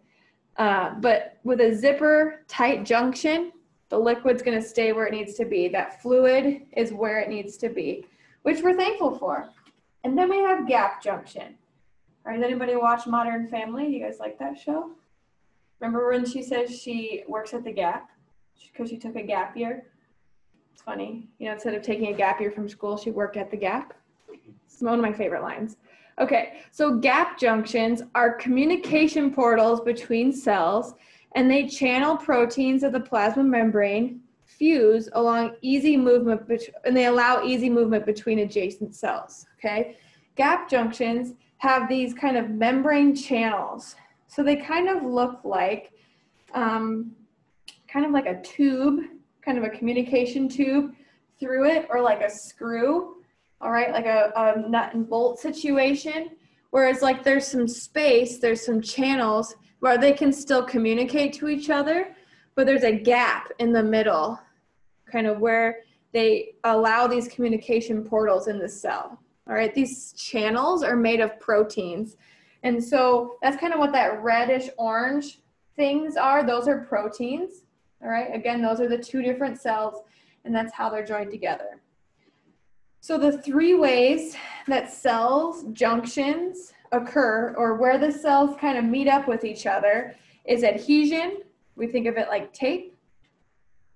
But with a zipper tight junction, The liquid's going to stay where it needs to be. That fluid is where it needs to be, which we're thankful for. And then we have gap junction. All right, anybody watch Modern Family? You guys like that show? Remember when she says she works at the Gap because she took a gap year? It's funny. You know, instead of taking a gap year from school, she worked at the Gap. It's one of my favorite lines. Okay, so gap junctions are communication portals between cells, and they channel proteins of the plasma membrane fuse along easy movement, and they allow easy movement between adjacent cells, okay? Gap junctions have these kind of membrane channels. So they kind of look like, kind of like a tube, kind of a communication tube through it, or like a screw, all right, like a nut and bolt situation, whereas like there's some space, there's some channels where they can still communicate to each other, but there's a gap in the middle, kind of where they allow these communication portals in the cell. All right, these channels are made of proteins. And so that's kind of what that reddish orange things are. Those are proteins. All right, again, those are the two different cells, and that's how they're joined together. So the three ways that cells junctions occur, or where the cells kind of meet up with each other, is adhesion. We think of it like tape.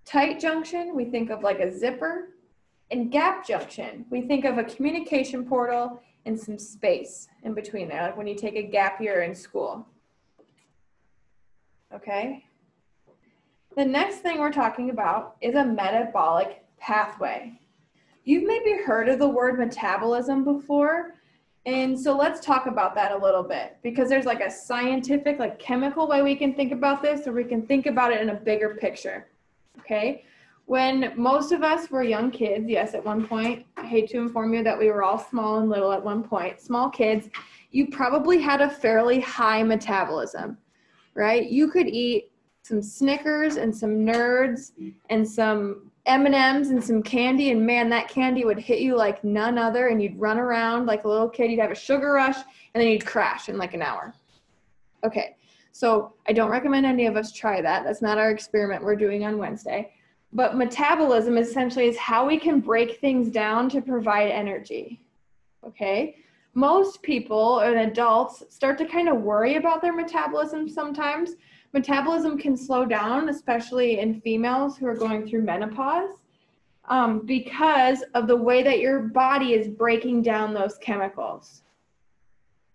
Tight junction, we think of like a zipper. And gap junction, we think of a communication portal and some space in between there, like when you take a gap year in school. Okay. The next thing we're talking about is a metabolic pathway. You've maybe heard of the word metabolism before, and so let's talk about that a little bit, because there's like a scientific, like chemical way we can think about this, or we can think about it in a bigger picture, okay? When most of us were young kids, yes, at one point, I hate to inform you that we were all small and little at one point, small kids, you probably had a fairly high metabolism, right? You could eat some Snickers and some Nerds and some M&Ms and some candy, and man, that candy would hit you like none other, and you'd run around like a little kid, you'd have a sugar rush, and then you'd crash in like an hour. Okay, so I don't recommend any of us try that. That's not our experiment we're doing on Wednesday. But metabolism essentially is how we can break things down to provide energy, okay? Most people and adults start to kind of worry about their metabolism sometimes. Metabolism can slow down, especially in females who are going through menopause, because of the way that your body is breaking down those chemicals,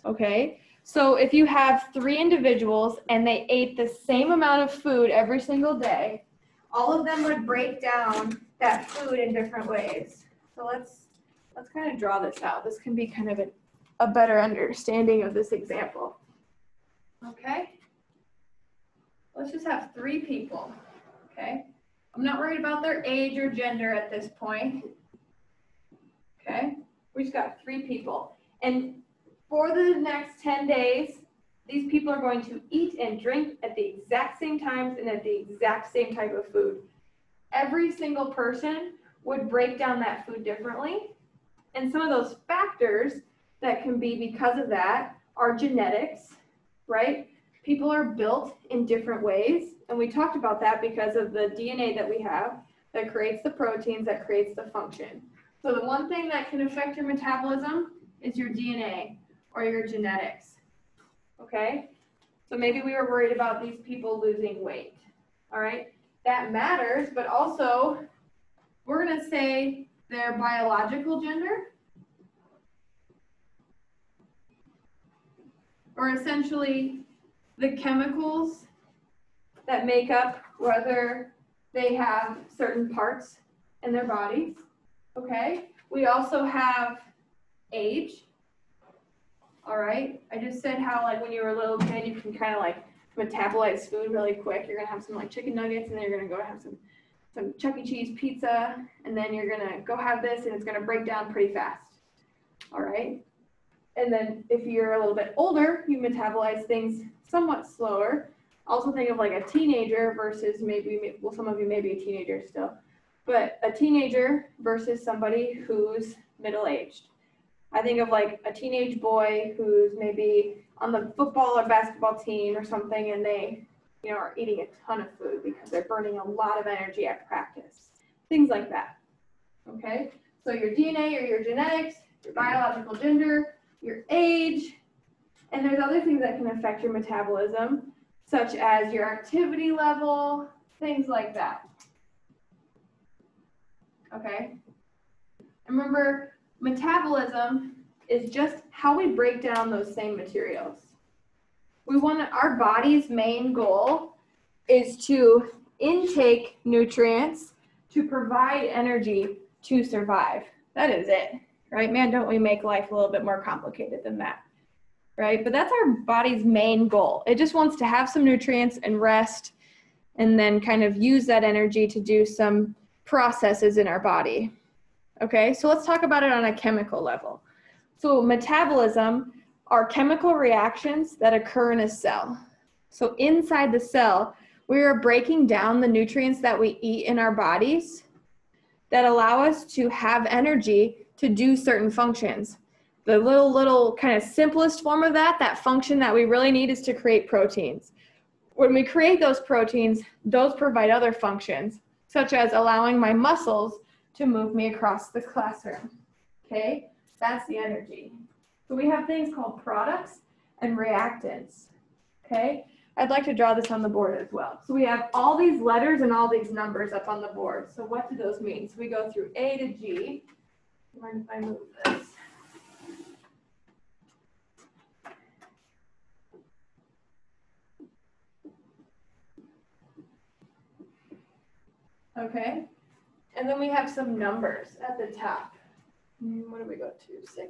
okay? So if you have 3 individuals and they ate the same amount of food every single day, all of them would break down that food in different ways. So let's kind of draw this out. This can be kind of a better understanding of this example. Okay? Let's just have 3 people, okay? I'm not worried about their age or gender at this point, okay? We just got 3 people. And for the next 10 days, these people are going to eat and drink at the exact same times and at the exact same type of food. Every single person would break down that food differently. And some of those factors that can be because of that are genetics, right? People are built in different ways. And we talked about that because of the DNA that we have that creates the proteins, that creates the function. So the one thing that can affect your metabolism is your DNA or your genetics. Okay, so maybe we were worried about these people losing weight, all right? That matters, but also we're gonna say their biological gender, or essentially the chemicals that make up whether they have certain parts in their bodies, okay? We also have age. All right, I just said how like when you were a little kid, you can kind of like metabolize food really quick. You're gonna have some like chicken nuggets, and then you're gonna go have some Chuck E. Cheese pizza, and then you're gonna go have this, and it's gonna break down pretty fast. All right, and then if you're a little bit older, you metabolize things somewhat slower. Also think of like a teenager versus maybe, well, some of you may be a teenager still, but a teenager versus somebody who's middle-aged. I think of like a teenage boy who's maybe on the football or basketball team or something, and they you know, are eating a ton of food because they're burning a lot of energy at practice. Things like that, okay? So your DNA or your genetics, your biological gender, your age, and there's other things that can affect your metabolism, such as your activity level, things like that, okay? Remember, metabolism is just how we break down those same materials. Our body's main goal is to intake nutrients to provide energy to survive. That is it, right? Man, don't we make life a little bit more complicated than that, right? But that's our body's main goal. It just wants to have some nutrients and rest and then kind of use that energy to do some processes in our body. Okay, so let's talk about it on a chemical level. So metabolism are chemical reactions that occur in a cell. So inside the cell, we are breaking down the nutrients that we eat in our bodies that allow us to have energy to do certain functions. The little kind of simplest form of that function that we really need is to create proteins. When we create those proteins, those provide other functions, such as allowing my muscles to move me across the classroom, okay? That's the energy. So we have things called products and reactants, okay? I'd like to draw this on the board as well. So we have all these letters and all these numbers up on the board. So what do those mean? So we go through A to G. Mind if I move this? Okay, and then we have some numbers at the top. What do we go to? 6.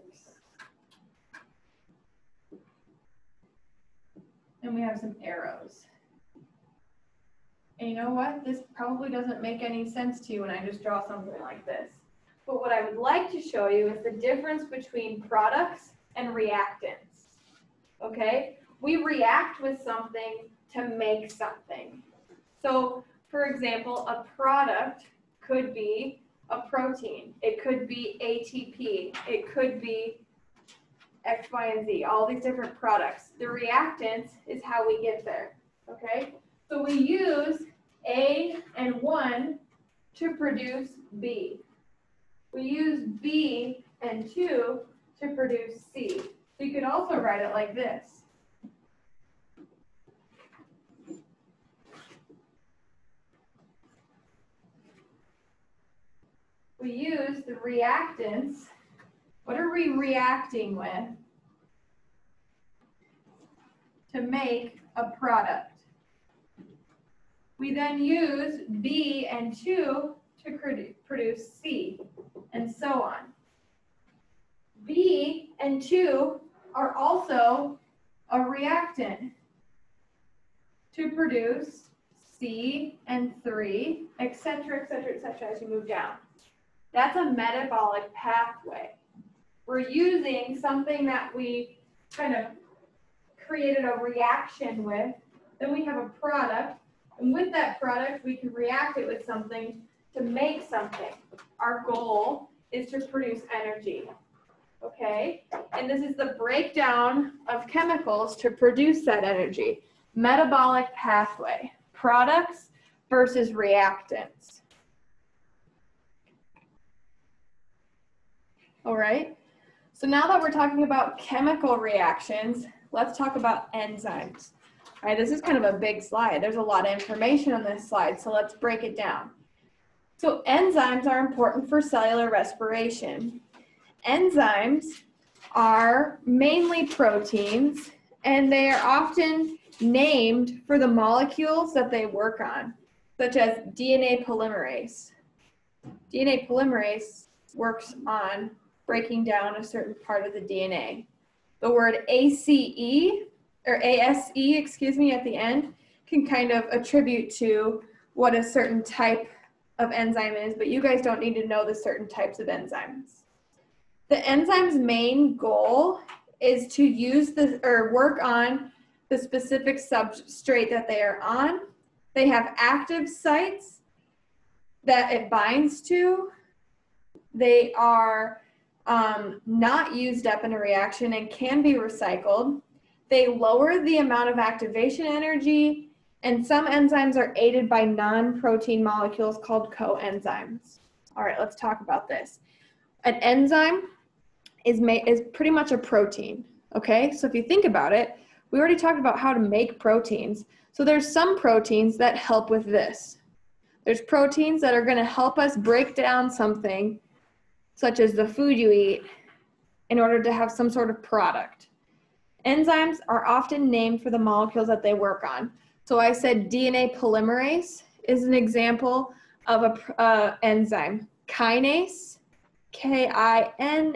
And we have some arrows. And you know what? This probably doesn't make any sense to you when I just draw something like this. But what I would like to show you is the difference between products and reactants. Okay? We react with something to make something. So, for example, a product could be a protein. It could be ATP. It could be X, Y, and Z, all these different products. The reactants is how we get there, okay? So we use A and 1 to produce B. We use B and 2 to produce C. So you could also write it like this. We use the reactants. What are we reacting with to make a product? We then use B and 2 to produce C, and so on. B and 2 are also a reactant to produce C and 3, etc., as you move down. That's a metabolic pathway. We're using something that we kind of created a reaction with, then we have a product, and with that product, we can react it with something to make something. Our goal is to produce energy, okay? And this is the breakdown of chemicals to produce that energy. Metabolic pathway, products versus reactants. All right, so now that we're talking about chemical reactions, let's talk about enzymes. All right, this is kind of a big slide. There's a lot of information on this slide, so let's break it down. So enzymes are important for cellular respiration. Enzymes are mainly proteins, and they are often named for the molecules that they work on, such as DNA polymerase. DNA polymerase works on breaking down a certain part of the DNA. The word ACE, or ASE, at the end, can kind of attribute to what a certain type of enzyme is, but you guys don't need to know the certain types of enzymes. The enzyme's main goal is to use work on the specific substrate that they are on. They have active sites that it binds to. They are not used up in a reaction and can be recycled. They lower the amount of activation energy And some enzymes are aided by non-protein molecules called coenzymes. All right, let's talk about this. An enzyme is pretty much a protein, okay? So if you think about it, we already talked about how to make proteins. So there's some proteins that help with this. There's proteins that are gonna help us break down something, such as the food you eat, in order to have some sort of product. Enzymes are often named for the molecules that they work on. So I said DNA polymerase is an example of a enzyme. Kinase, Kinase,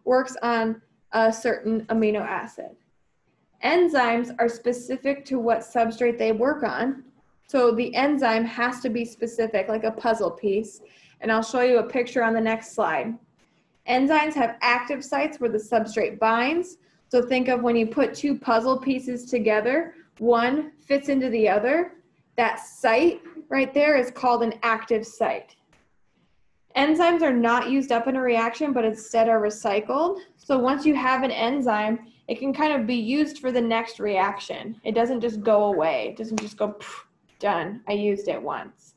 works on a certain amino acid. Enzymes are specific to what substrate they work on. So the enzyme has to be specific, like a puzzle piece. And I'll show you a picture on the next slide. Enzymes have active sites where the substrate binds. So think of when you put two puzzle pieces together, one fits into the other. That site right there is called an active site. Enzymes are not used up in a reaction, but instead are recycled. So once you have an enzyme, it can kind of be used for the next reaction. It doesn't just go away. It doesn't just go, done, I used it once.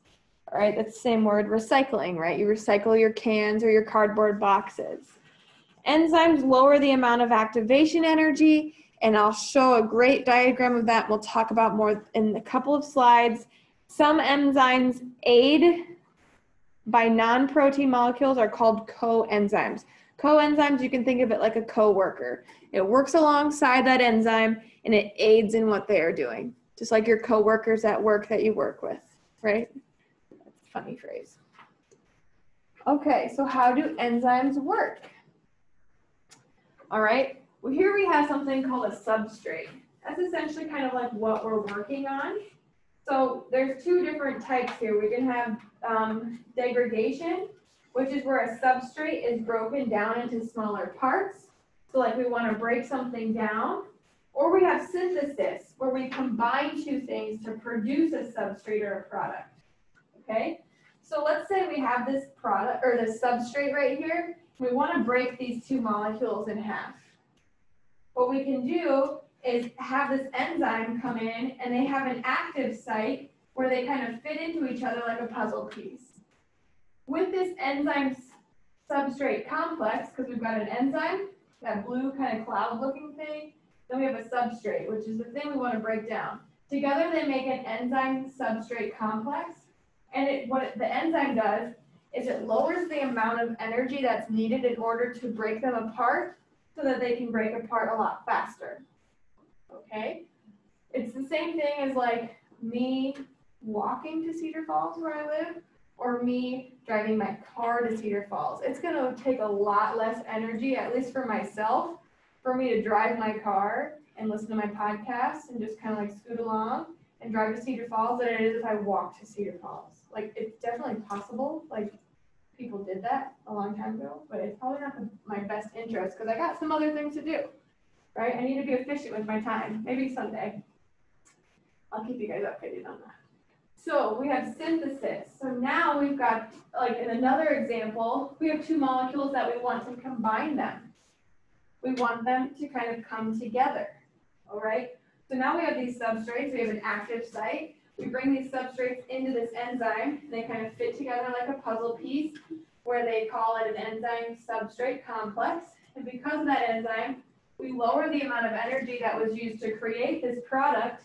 All right, that's the same word, recycling, right? You recycle your cans or your cardboard boxes. Enzymes lower the amount of activation energy, and I'll show a great diagram of that. We'll talk about more in a couple of slides. Some enzymes aid by non-protein molecules are called coenzymes. Coenzymes, you can think of it like a coworker. It works alongside that enzyme and it aids in what they are doing, just like your coworkers at work that you work with, right? That's a funny phrase. Okay, so how do enzymes work? All right, well here we have something called a substrate. That's essentially kind of like what we're working on. So there's two different types here. We can have degradation, which is where a substrate is broken down into smaller parts. So like we want to break something down. Or we have synthesis, where we combine two things to produce a substrate or a product. Okay? So let's say we have this product or this substrate right here. We want to break these two molecules in half. What we can do is have this enzyme come in and they have an active site where they kind of fit into each other like a puzzle piece. With this enzyme substrate complex, because we've got an enzyme, that blue kind of cloud looking thing, then we have a substrate, which is the thing we want to break down. Together they make an enzyme substrate complex, and what the enzyme does is it lowers the amount of energy that's needed in order to break them apart so that they can break apart a lot faster. Okay? It's the same thing as like me walking to Cedar Falls where I live, or me driving my car to Cedar Falls. It's going to take a lot less energy, at least for myself, for me to drive my car and listen to my podcast and just kind of like scoot along and drive to Cedar Falls than it is if I walk to Cedar Falls. Like, it's definitely possible. Like, people did that a long time ago, but it's probably not my best interest because I got some other things to do, right? I need to be efficient with my time. Maybe someday. I'll keep you guys updated on that. So we have synthesis. So now we've got, like in another example, we have two molecules that we want to combine them. We want them to kind of come together, all right? So now we have these substrates. We have an active site. We bring these substrates into this enzyme. And they kind of fit together like a puzzle piece where they call it an enzyme substrate complex. And because of that enzyme, we lower the amount of energy that was used to create this product.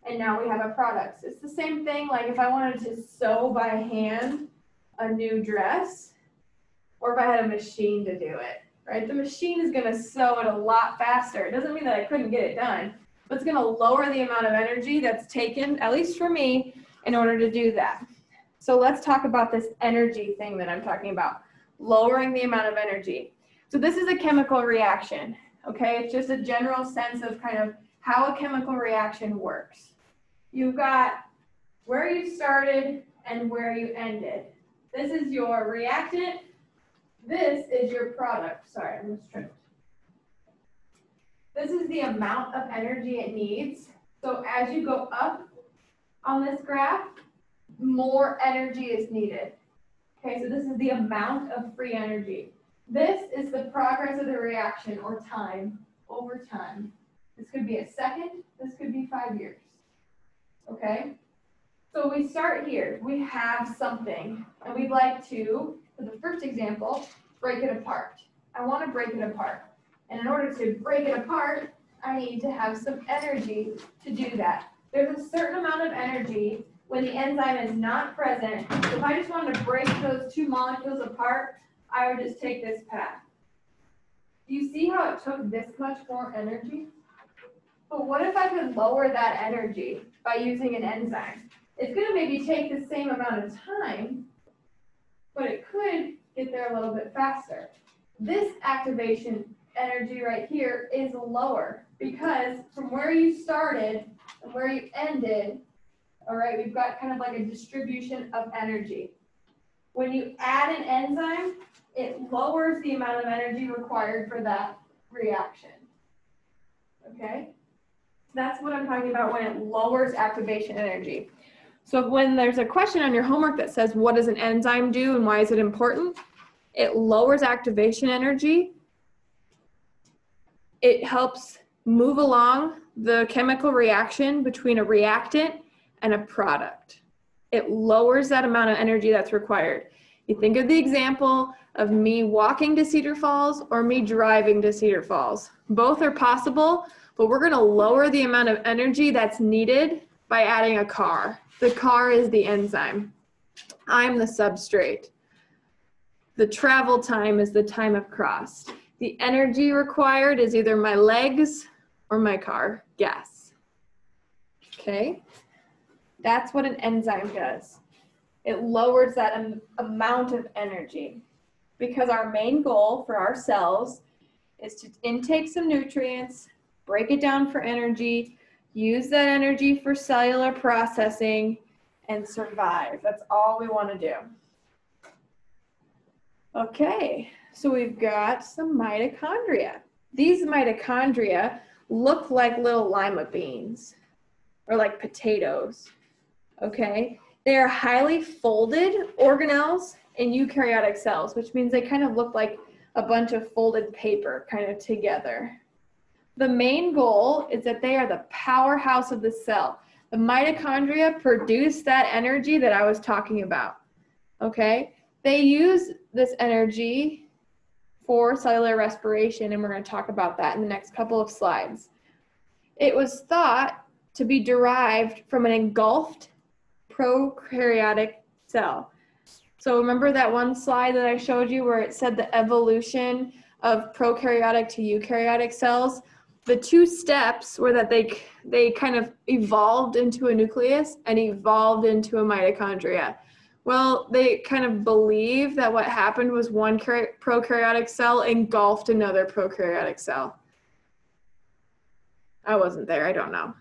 And now we have a product. It's the same thing like if I wanted to sew by hand a new dress, or if I had a machine to do it, right? The machine is going to sew it a lot faster. It doesn't mean that I couldn't get it done, but it's going to lower the amount of energy that's taken, at least for me, in order to do that. So let's talk about this energy thing that I'm talking about, lowering the amount of energy. So this is a chemical reaction, okay? It's just a general sense of kind of how a chemical reaction works. You've got where you started and where you ended. This is your reactant. This is your product. Sorry, I'm just tripped. This is the amount of energy it needs. So as you go up on this graph, more energy is needed. Okay, so this is the amount of free energy. This is the progress of the reaction or time over time. This could be a second, this could be 5 years. okay? So we start here. We have something, and we'd like to, for the first example, break it apart. I want to break it apart. And in order to break it apart, I need to have some energy to do that. There's a certain amount of energy when the enzyme is not present. So if I just wanted to break those two molecules apart, I would just take this path. Do you see how it took this much more energy? But what if I could lower that energy by using an enzyme? It's going to maybe take the same amount of time, but it could get there a little bit faster. This activation energy right here is lower because from where you started and where you ended, all right, we've got kind of like a distribution of energy. When you add an enzyme, it lowers the amount of energy required for that reaction. Okay? That's what I'm talking about when it lowers activation energy. So when there's a question on your homework that says, what does an enzyme do and why is it important? It lowers activation energy. It helps move along the chemical reaction between a reactant and a product. It lowers that amount of energy that's required. You think of the example of me walking to Cedar Falls or me driving to Cedar Falls. Both are possible, but we're going to lower the amount of energy that's needed by adding a car. The car is the enzyme. I'm the substrate. The travel time is the time of cross. The energy required is either my legs or my car, gas. Okay? That's what an enzyme does. It lowers that amount of energy because our main goal for our cells is to intake some nutrients, break it down for energy, use that energy for cellular processing, and survive. That's all we want to do. Okay, so we've got some mitochondria. These mitochondria look like little lima beans or like potatoes, okay? They are highly folded organelles in eukaryotic cells, which means they kind of look like a bunch of folded paper kind of together. The main goal is that they are the powerhouse of the cell. The mitochondria produce that energy that I was talking about, okay? They use this energy for cellular respiration, and we're going to talk about that in the next couple of slides. It was thought to be derived from an engulfed prokaryotic cell. So remember that one slide that I showed you where it said the evolution of prokaryotic to eukaryotic cells? The two steps were that they kind of evolved into a nucleus and evolved into a mitochondria. Well, they kind of believe that what happened was one prokaryotic cell engulfed another prokaryotic cell. I wasn't there, I don't know.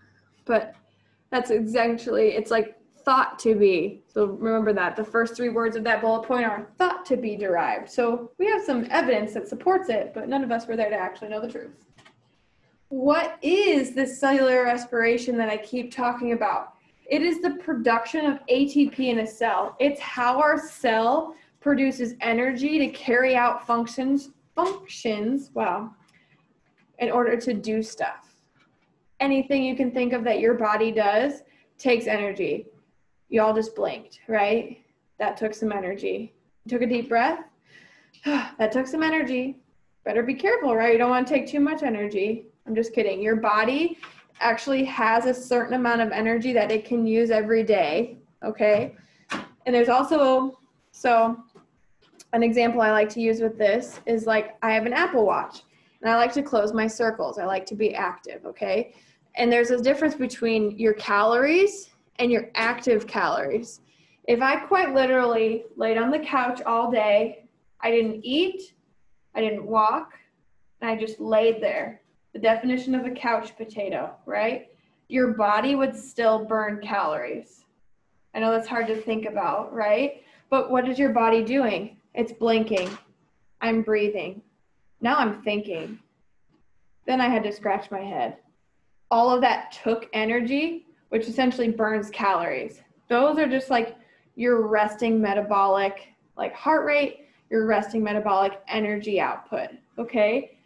But that's essentially, it's like thought to be. So remember that. The first three words of that bullet point are thought to be derived. So we have some evidence that supports it, but none of us were there to actually know the truth. What is this cellular respiration that I keep talking about? It is the production of ATP in a cell. It's how our cell produces energy to carry out functions, wow, in order to do stuff. Anything you can think of that your body does takes energy. You all just blinked, right? That took some energy. Took a deep breath. That took some energy. Better be careful, right? You don't want to take too much energy. I'm just kidding. Your body actually has a certain amount of energy that it can use every day, okay? And there's also, so an example I like to use with this is like I have an Apple Watch and I like to close my circles. I like to be active, okay? And there's a difference between your calories and your active calories. If I quite literally laid on the couch all day, I didn't eat, I didn't walk, and I just laid there, the definition of a couch potato, right? Your body would still burn calories. I know that's hard to think about, right? But what is your body doing? It's blinking. I'm breathing. Now I'm thinking. Then I had to scratch my head. All of that took energy, which essentially burns calories. Those are just like your resting metabolic, like heart rate, your resting metabolic energy output, okay?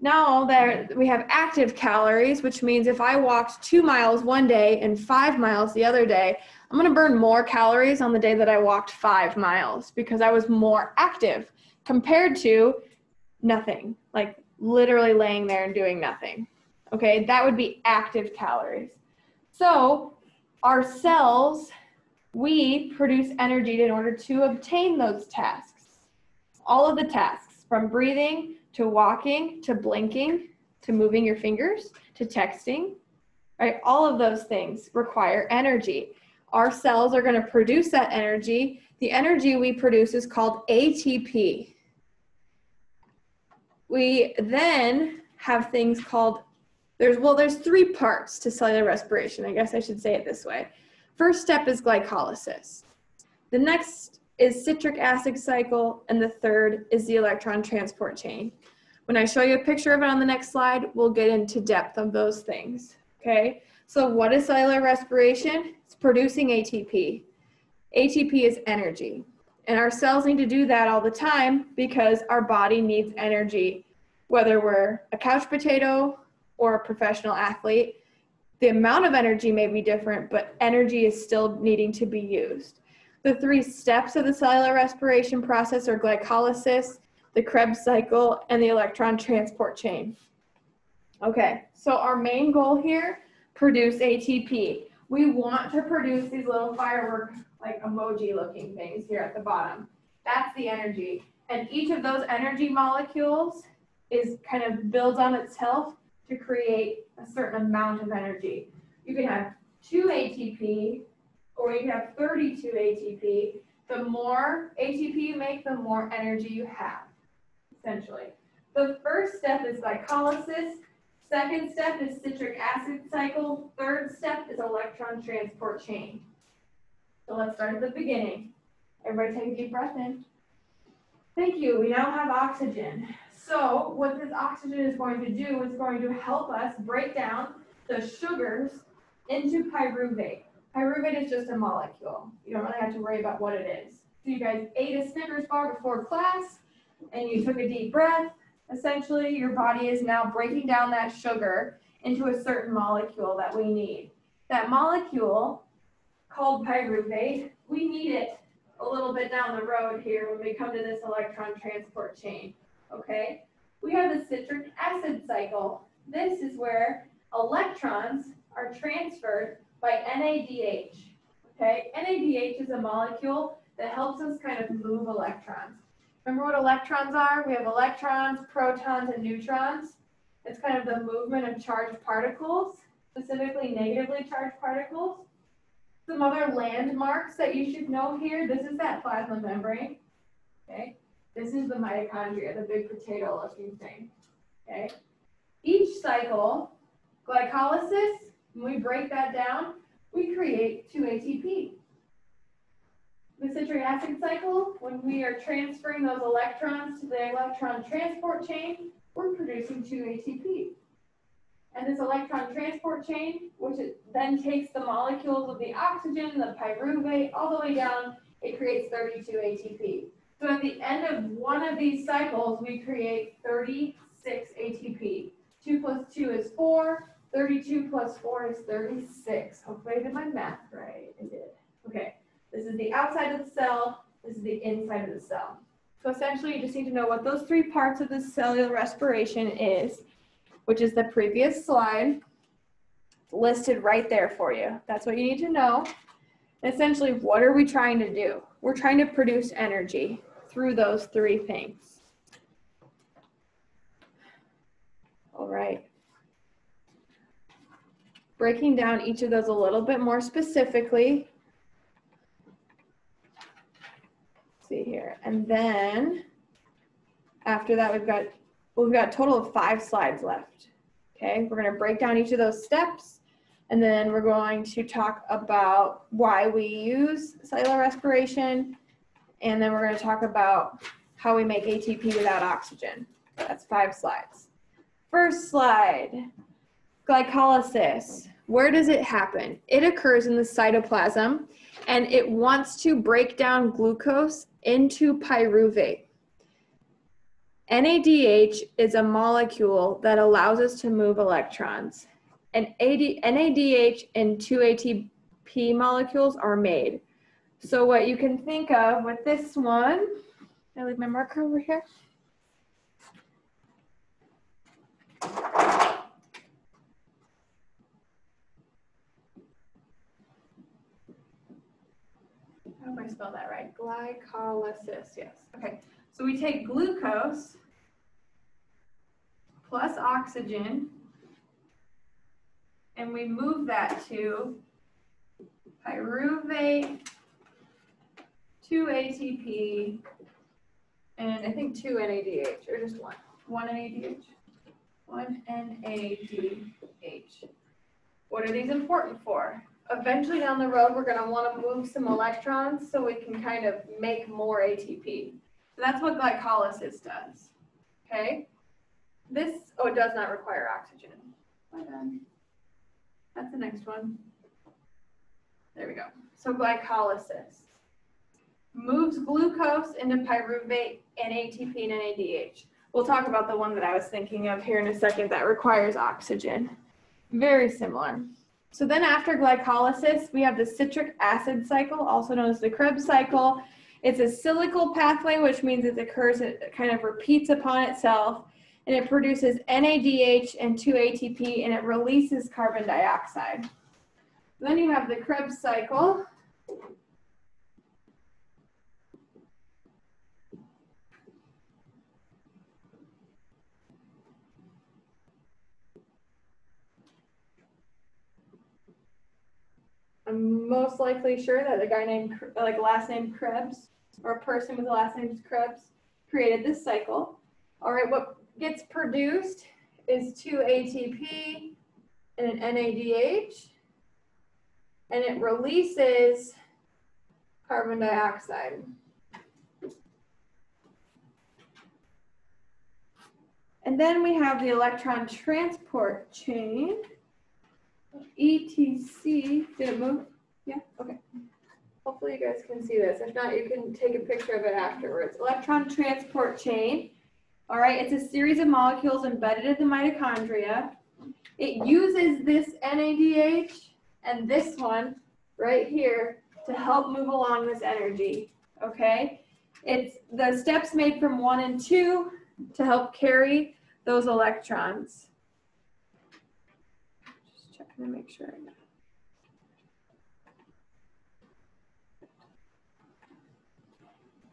Now that we have active calories, which means if I walked 2 miles one day and 5 miles the other day, I'm going to burn more calories on the day that I walked 5 miles because I was more active compared to nothing, like literally laying there and doing nothing. Okay, that would be active calories. So our cells, we produce energy in order to obtain those tasks. All of the tasks, from breathing to walking to blinking to moving your fingers to texting, right? All of those things require energy. Our cells are going to produce that energy. The energy we produce is called ATP. We then have things called, there's 3 parts to cellular respiration. I guess I should say it this way. First step is glycolysis. The next is citric acid cycle, and the third is the electron transport chain. When I show you a picture of it on the next slide, we'll get into depth of those things, okay? So what is cellular respiration? It's producing ATP. ATP is energy, and our cells need to do that all the time because our body needs energy. Whether we're a couch potato or a professional athlete, the amount of energy may be different, but energy is still needing to be used. The 3 steps of the cellular respiration process are glycolysis, the Krebs cycle, and the electron transport chain. Okay, so our main goal here, produce ATP. We want to produce these little firework, like emoji looking things here at the bottom. That's the energy. And each of those energy molecules is kind of builds on itself to create a certain amount of energy. You can have 2 ATP, or you can have 32 ATP. The more ATP you make, the more energy you have, essentially. The first step is glycolysis. Second step is citric acid cycle. Third step is electron transport chain. So let's start at the beginning. Everybody take a deep breath in. Thank you. We now have oxygen. So what this oxygen is going to do is going to help us break down the sugars into pyruvate. Pyruvate is just a molecule. You don't really have to worry about what it is. So you guys ate a Snickers bar before class and you took a deep breath. Essentially, your body is now breaking down that sugar into a certain molecule that we need. That molecule, called pyruvate, we need it a little bit down the road here when we come to this electron transport chain. Okay? We have the citric acid cycle. This is where electrons are transferred by NADH. Okay? NADH is a molecule that helps us kind of move electrons. Remember what electrons are? We have electrons, protons, and neutrons. It's kind of the movement of charged particles, specifically negatively charged particles. Some other landmarks that you should know here. This is that plasma membrane. Okay? This is the mitochondria, the big potato-looking thing. Okay? Each cycle, glycolysis, when we break that down, we create 2 ATP. The citric acid cycle, when we are transferring those electrons to the electron transport chain, we're producing 2 ATP. And this electron transport chain, which then takes the molecules of the oxygen, the pyruvate, all the way down, it creates 32 ATP. So at the end of one of these cycles, we create 36 ATP. 2 plus 2 is 4. 32 plus 4 is 36. Hopefully I did my math right. I did. Okay. This is the outside of the cell. This is the inside of the cell. So essentially, you just need to know what those 3 parts of the cellular respiration is, which is the previous slide. It's listed right there for you. That's what you need to know. And essentially, what are we trying to do? We're trying to produce energy through those 3 things. All right. Breaking down each of those a little bit more specifically. See here, and then after that we've got a total of 5 slides left. Okay, we're going to break down each of those steps, and then we're going to talk about why we use cellular respiration, and then we're going to talk about how we make ATP without oxygen. That's 5 slides. First slide, glycolysis. Where does it happen? It occurs in the cytoplasm, and it wants to break down glucose into pyruvate. NADH is a molecule that allows us to move electrons. And NADH and 2-ATP molecules are made. So what you can think of with this one, I leave my marker over here. I hope I spelled that right. Glycolysis, yes. Okay, so we take glucose plus oxygen and we move that to pyruvate, 2-ATP, and I think 2 NADH, or just one. 1 NADH. 1 NADH. What are these important for? Eventually down the road, we're going to want to move some electrons so we can kind of make more ATP. So that's what glycolysis does. Okay? This, oh, it does not require oxygen. That's the next one. There we go. So glycolysis moves glucose into pyruvate and ATP and NADH. We'll talk about the one that I was thinking of here in a second that requires oxygen. Very similar. So then after glycolysis, we have the citric acid cycle, also known as the Krebs cycle. It's a cyclical pathway, which means it occurs, it kind of repeats upon itself, and it produces NADH and 2-ATP, and it releases carbon dioxide. Then you have the Krebs cycle. I'm most likely sure that a guy named, like last name Krebs, or a person with the last name Krebs, created this cycle. All right, what gets produced is 2-ATP and an NADH, and it releases carbon dioxide. And then we have the electron transport chain. ETC, did it move? Yeah, okay. Hopefully you guys can see this. If not, you can take a picture of it afterwards. Electron transport chain. All right, it's a series of molecules embedded in the mitochondria. It uses this NADH and this one right here to help move along this energy, okay? It's the steps made from 1 and 2 to help carry those electrons. Just checking to make sure I know.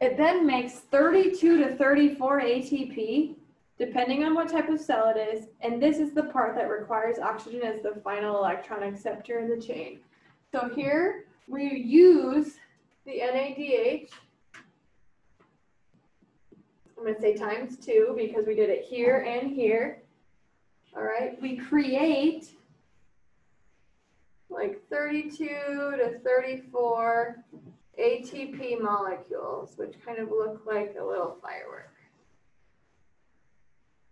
It then makes 32 to 34 ATP, depending on what type of cell it is, and this is the part that requires oxygen as the final electron acceptor in the chain. So here we use the NADH. I'm going to say times 2 because we did it here and here. All right, we create like 32 to 34 ATP molecules, which kind of look like a little firework.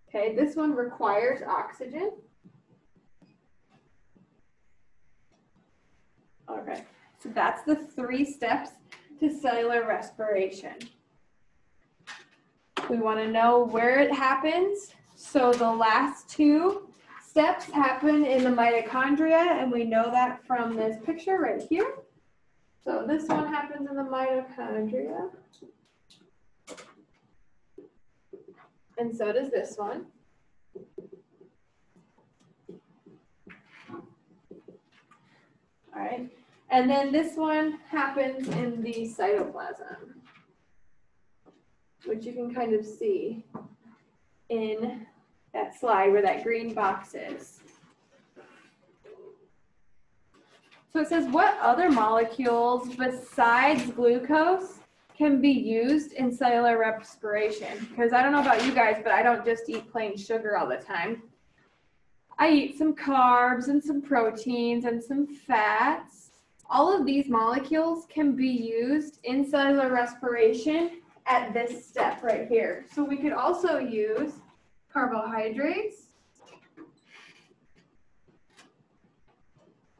Okay, this one requires oxygen. Okay, so that's the 3 steps to cellular respiration. We want to know where it happens. So the last 2 steps happen in the mitochondria, and we know that from this picture right here. So this one happens in the mitochondria. And so does this one. All right. And then this one happens in the cytoplasm, which you can kind of see in that slide where that green box is. So it says, what other molecules besides glucose can be used in cellular respiration? Because I don't know about you guys, but I don't just eat plain sugar all the time. I eat some carbs and some proteins and some fats. All of these molecules can be used in cellular respiration at this step right here. So we could also use carbohydrates,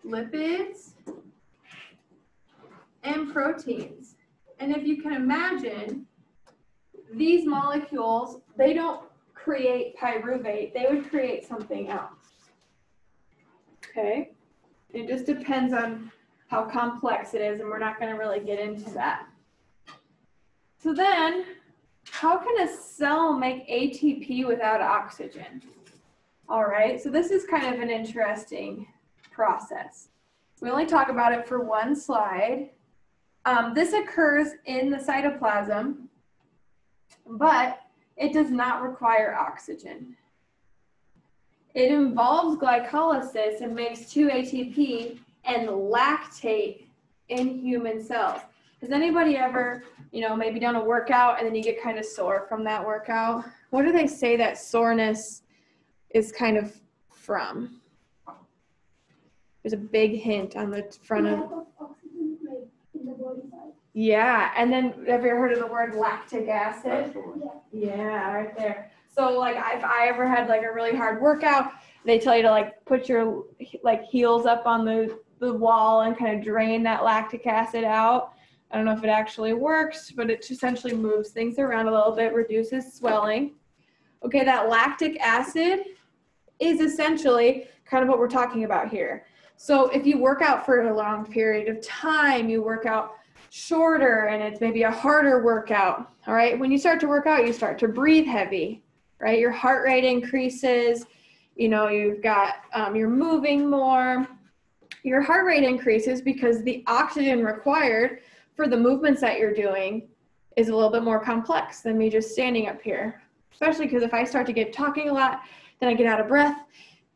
lipids, and proteins. And if you can imagine, these molecules, they don't create pyruvate, they would create something else. Okay, it just depends on how complex it is, and we're not going to really get into that. So then, how can a cell make ATP without oxygen? All right, so this is kind of an interesting process. We only talk about it for one slide. This occurs in the cytoplasm, but it does not require oxygen. It involves glycolysis and makes 2 ATP and lactate in human cells. Has anybody ever, maybe done a workout and then you get kind of sore from that workout? What do they say that soreness is kind of from? There's a big hint on the front of. Yeah, and then have you ever heard of the word lactic acid? Yeah, right there. So like if I ever had like a really hard workout, they tell you to like put your like heels up on the wall and kind of drain that lactic acid out. I don't know if it actually works, but it essentially moves things around a little bit, reduces swelling. Okay, that lactic acid is essentially kind of what we're talking about here. So if you work out for a long period of time, you work out shorter and it's maybe a harder workout, all right? When you start to work out, you start to breathe heavy, right? Your heart rate increases, you've got, you're moving more. Your heart rate increases because the oxygen required for the movements that you're doing is a little bit more complex than me just standing up here, especially because if I start to get talking a lot, then I get out of breath,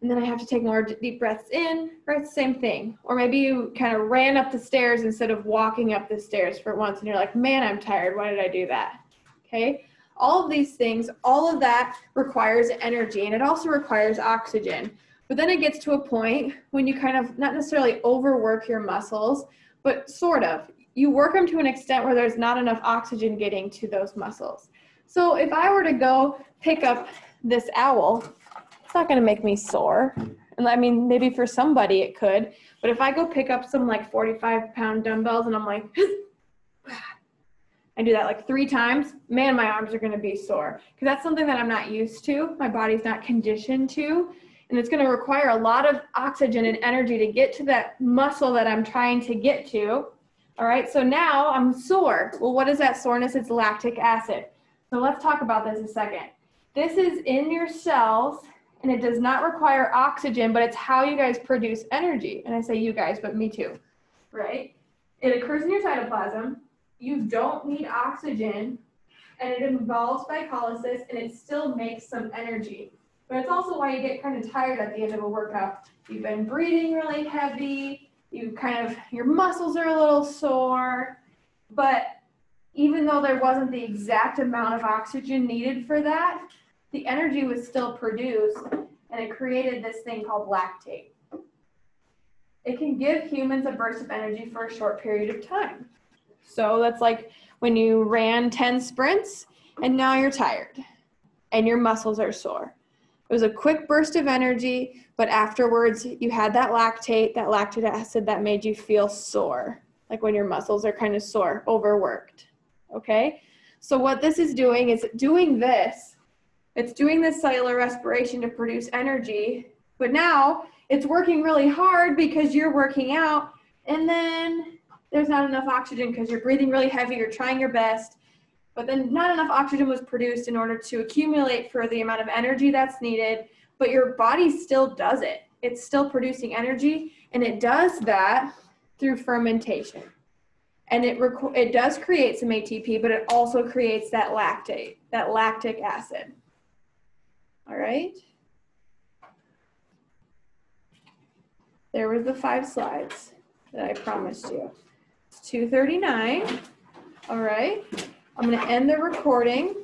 and then I have to take more deep breaths in, right? Same thing. Or maybe you kind of ran up the stairs instead of walking up the stairs for once, and you're like, man, I'm tired. Why did I do that? Okay? All of these things, all of that requires energy, and it also requires oxygen. But then it gets to a point when you kind of not necessarily overwork your muscles, but sort of. You work them to an extent where there's not enough oxygen getting to those muscles. So if I were to go pick up this owl, it's not going to make me sore. And I mean, maybe for somebody it could, but if I go pick up some like 45-pound dumbbells and I'm like, I do that like 3 times, man, my arms are going to be sore because that's something that I'm not used to. My body's not conditioned to, and it's going to require a lot of oxygen and energy to get to that muscle that I'm trying to get to. All right, so now I'm sore. Well, what is that soreness? It's lactic acid. So let's talk about this a second. This is in your cells, and it does not require oxygen, but it's how you guys produce energy. And I say you guys, but me too, right? It occurs in your cytoplasm. You don't need oxygen, and it involves glycolysis, and it still makes some energy. But it's also why you get kind of tired at the end of a workout. You've been breathing really heavy. Your muscles are a little sore, but even though there wasn't the exact amount of oxygen needed for that, the energy was still produced, and it created this thing called lactate. It can give humans a burst of energy for a short period of time. So that's like when you ran 10 sprints, and now you're tired, and your muscles are sore. It was a quick burst of energy, but afterwards you had that lactic acid that made you feel sore, like when your muscles are kind of sore, overworked, okay? So what this is doing is doing this. It's doing this cellular respiration to produce energy, but now it's working really hard because you're working out, and then there's not enough oxygen because you're breathing really heavy, you're trying your best, but then not enough oxygen was produced in order to accumulate for the amount of energy that's needed, but your body still does it. It's still producing energy, and it does that through fermentation. And it does create some ATP, but it also creates that lactic acid. All right? There were the 5 slides that I promised you. It's 2:39. All right? I'm going to end the recording.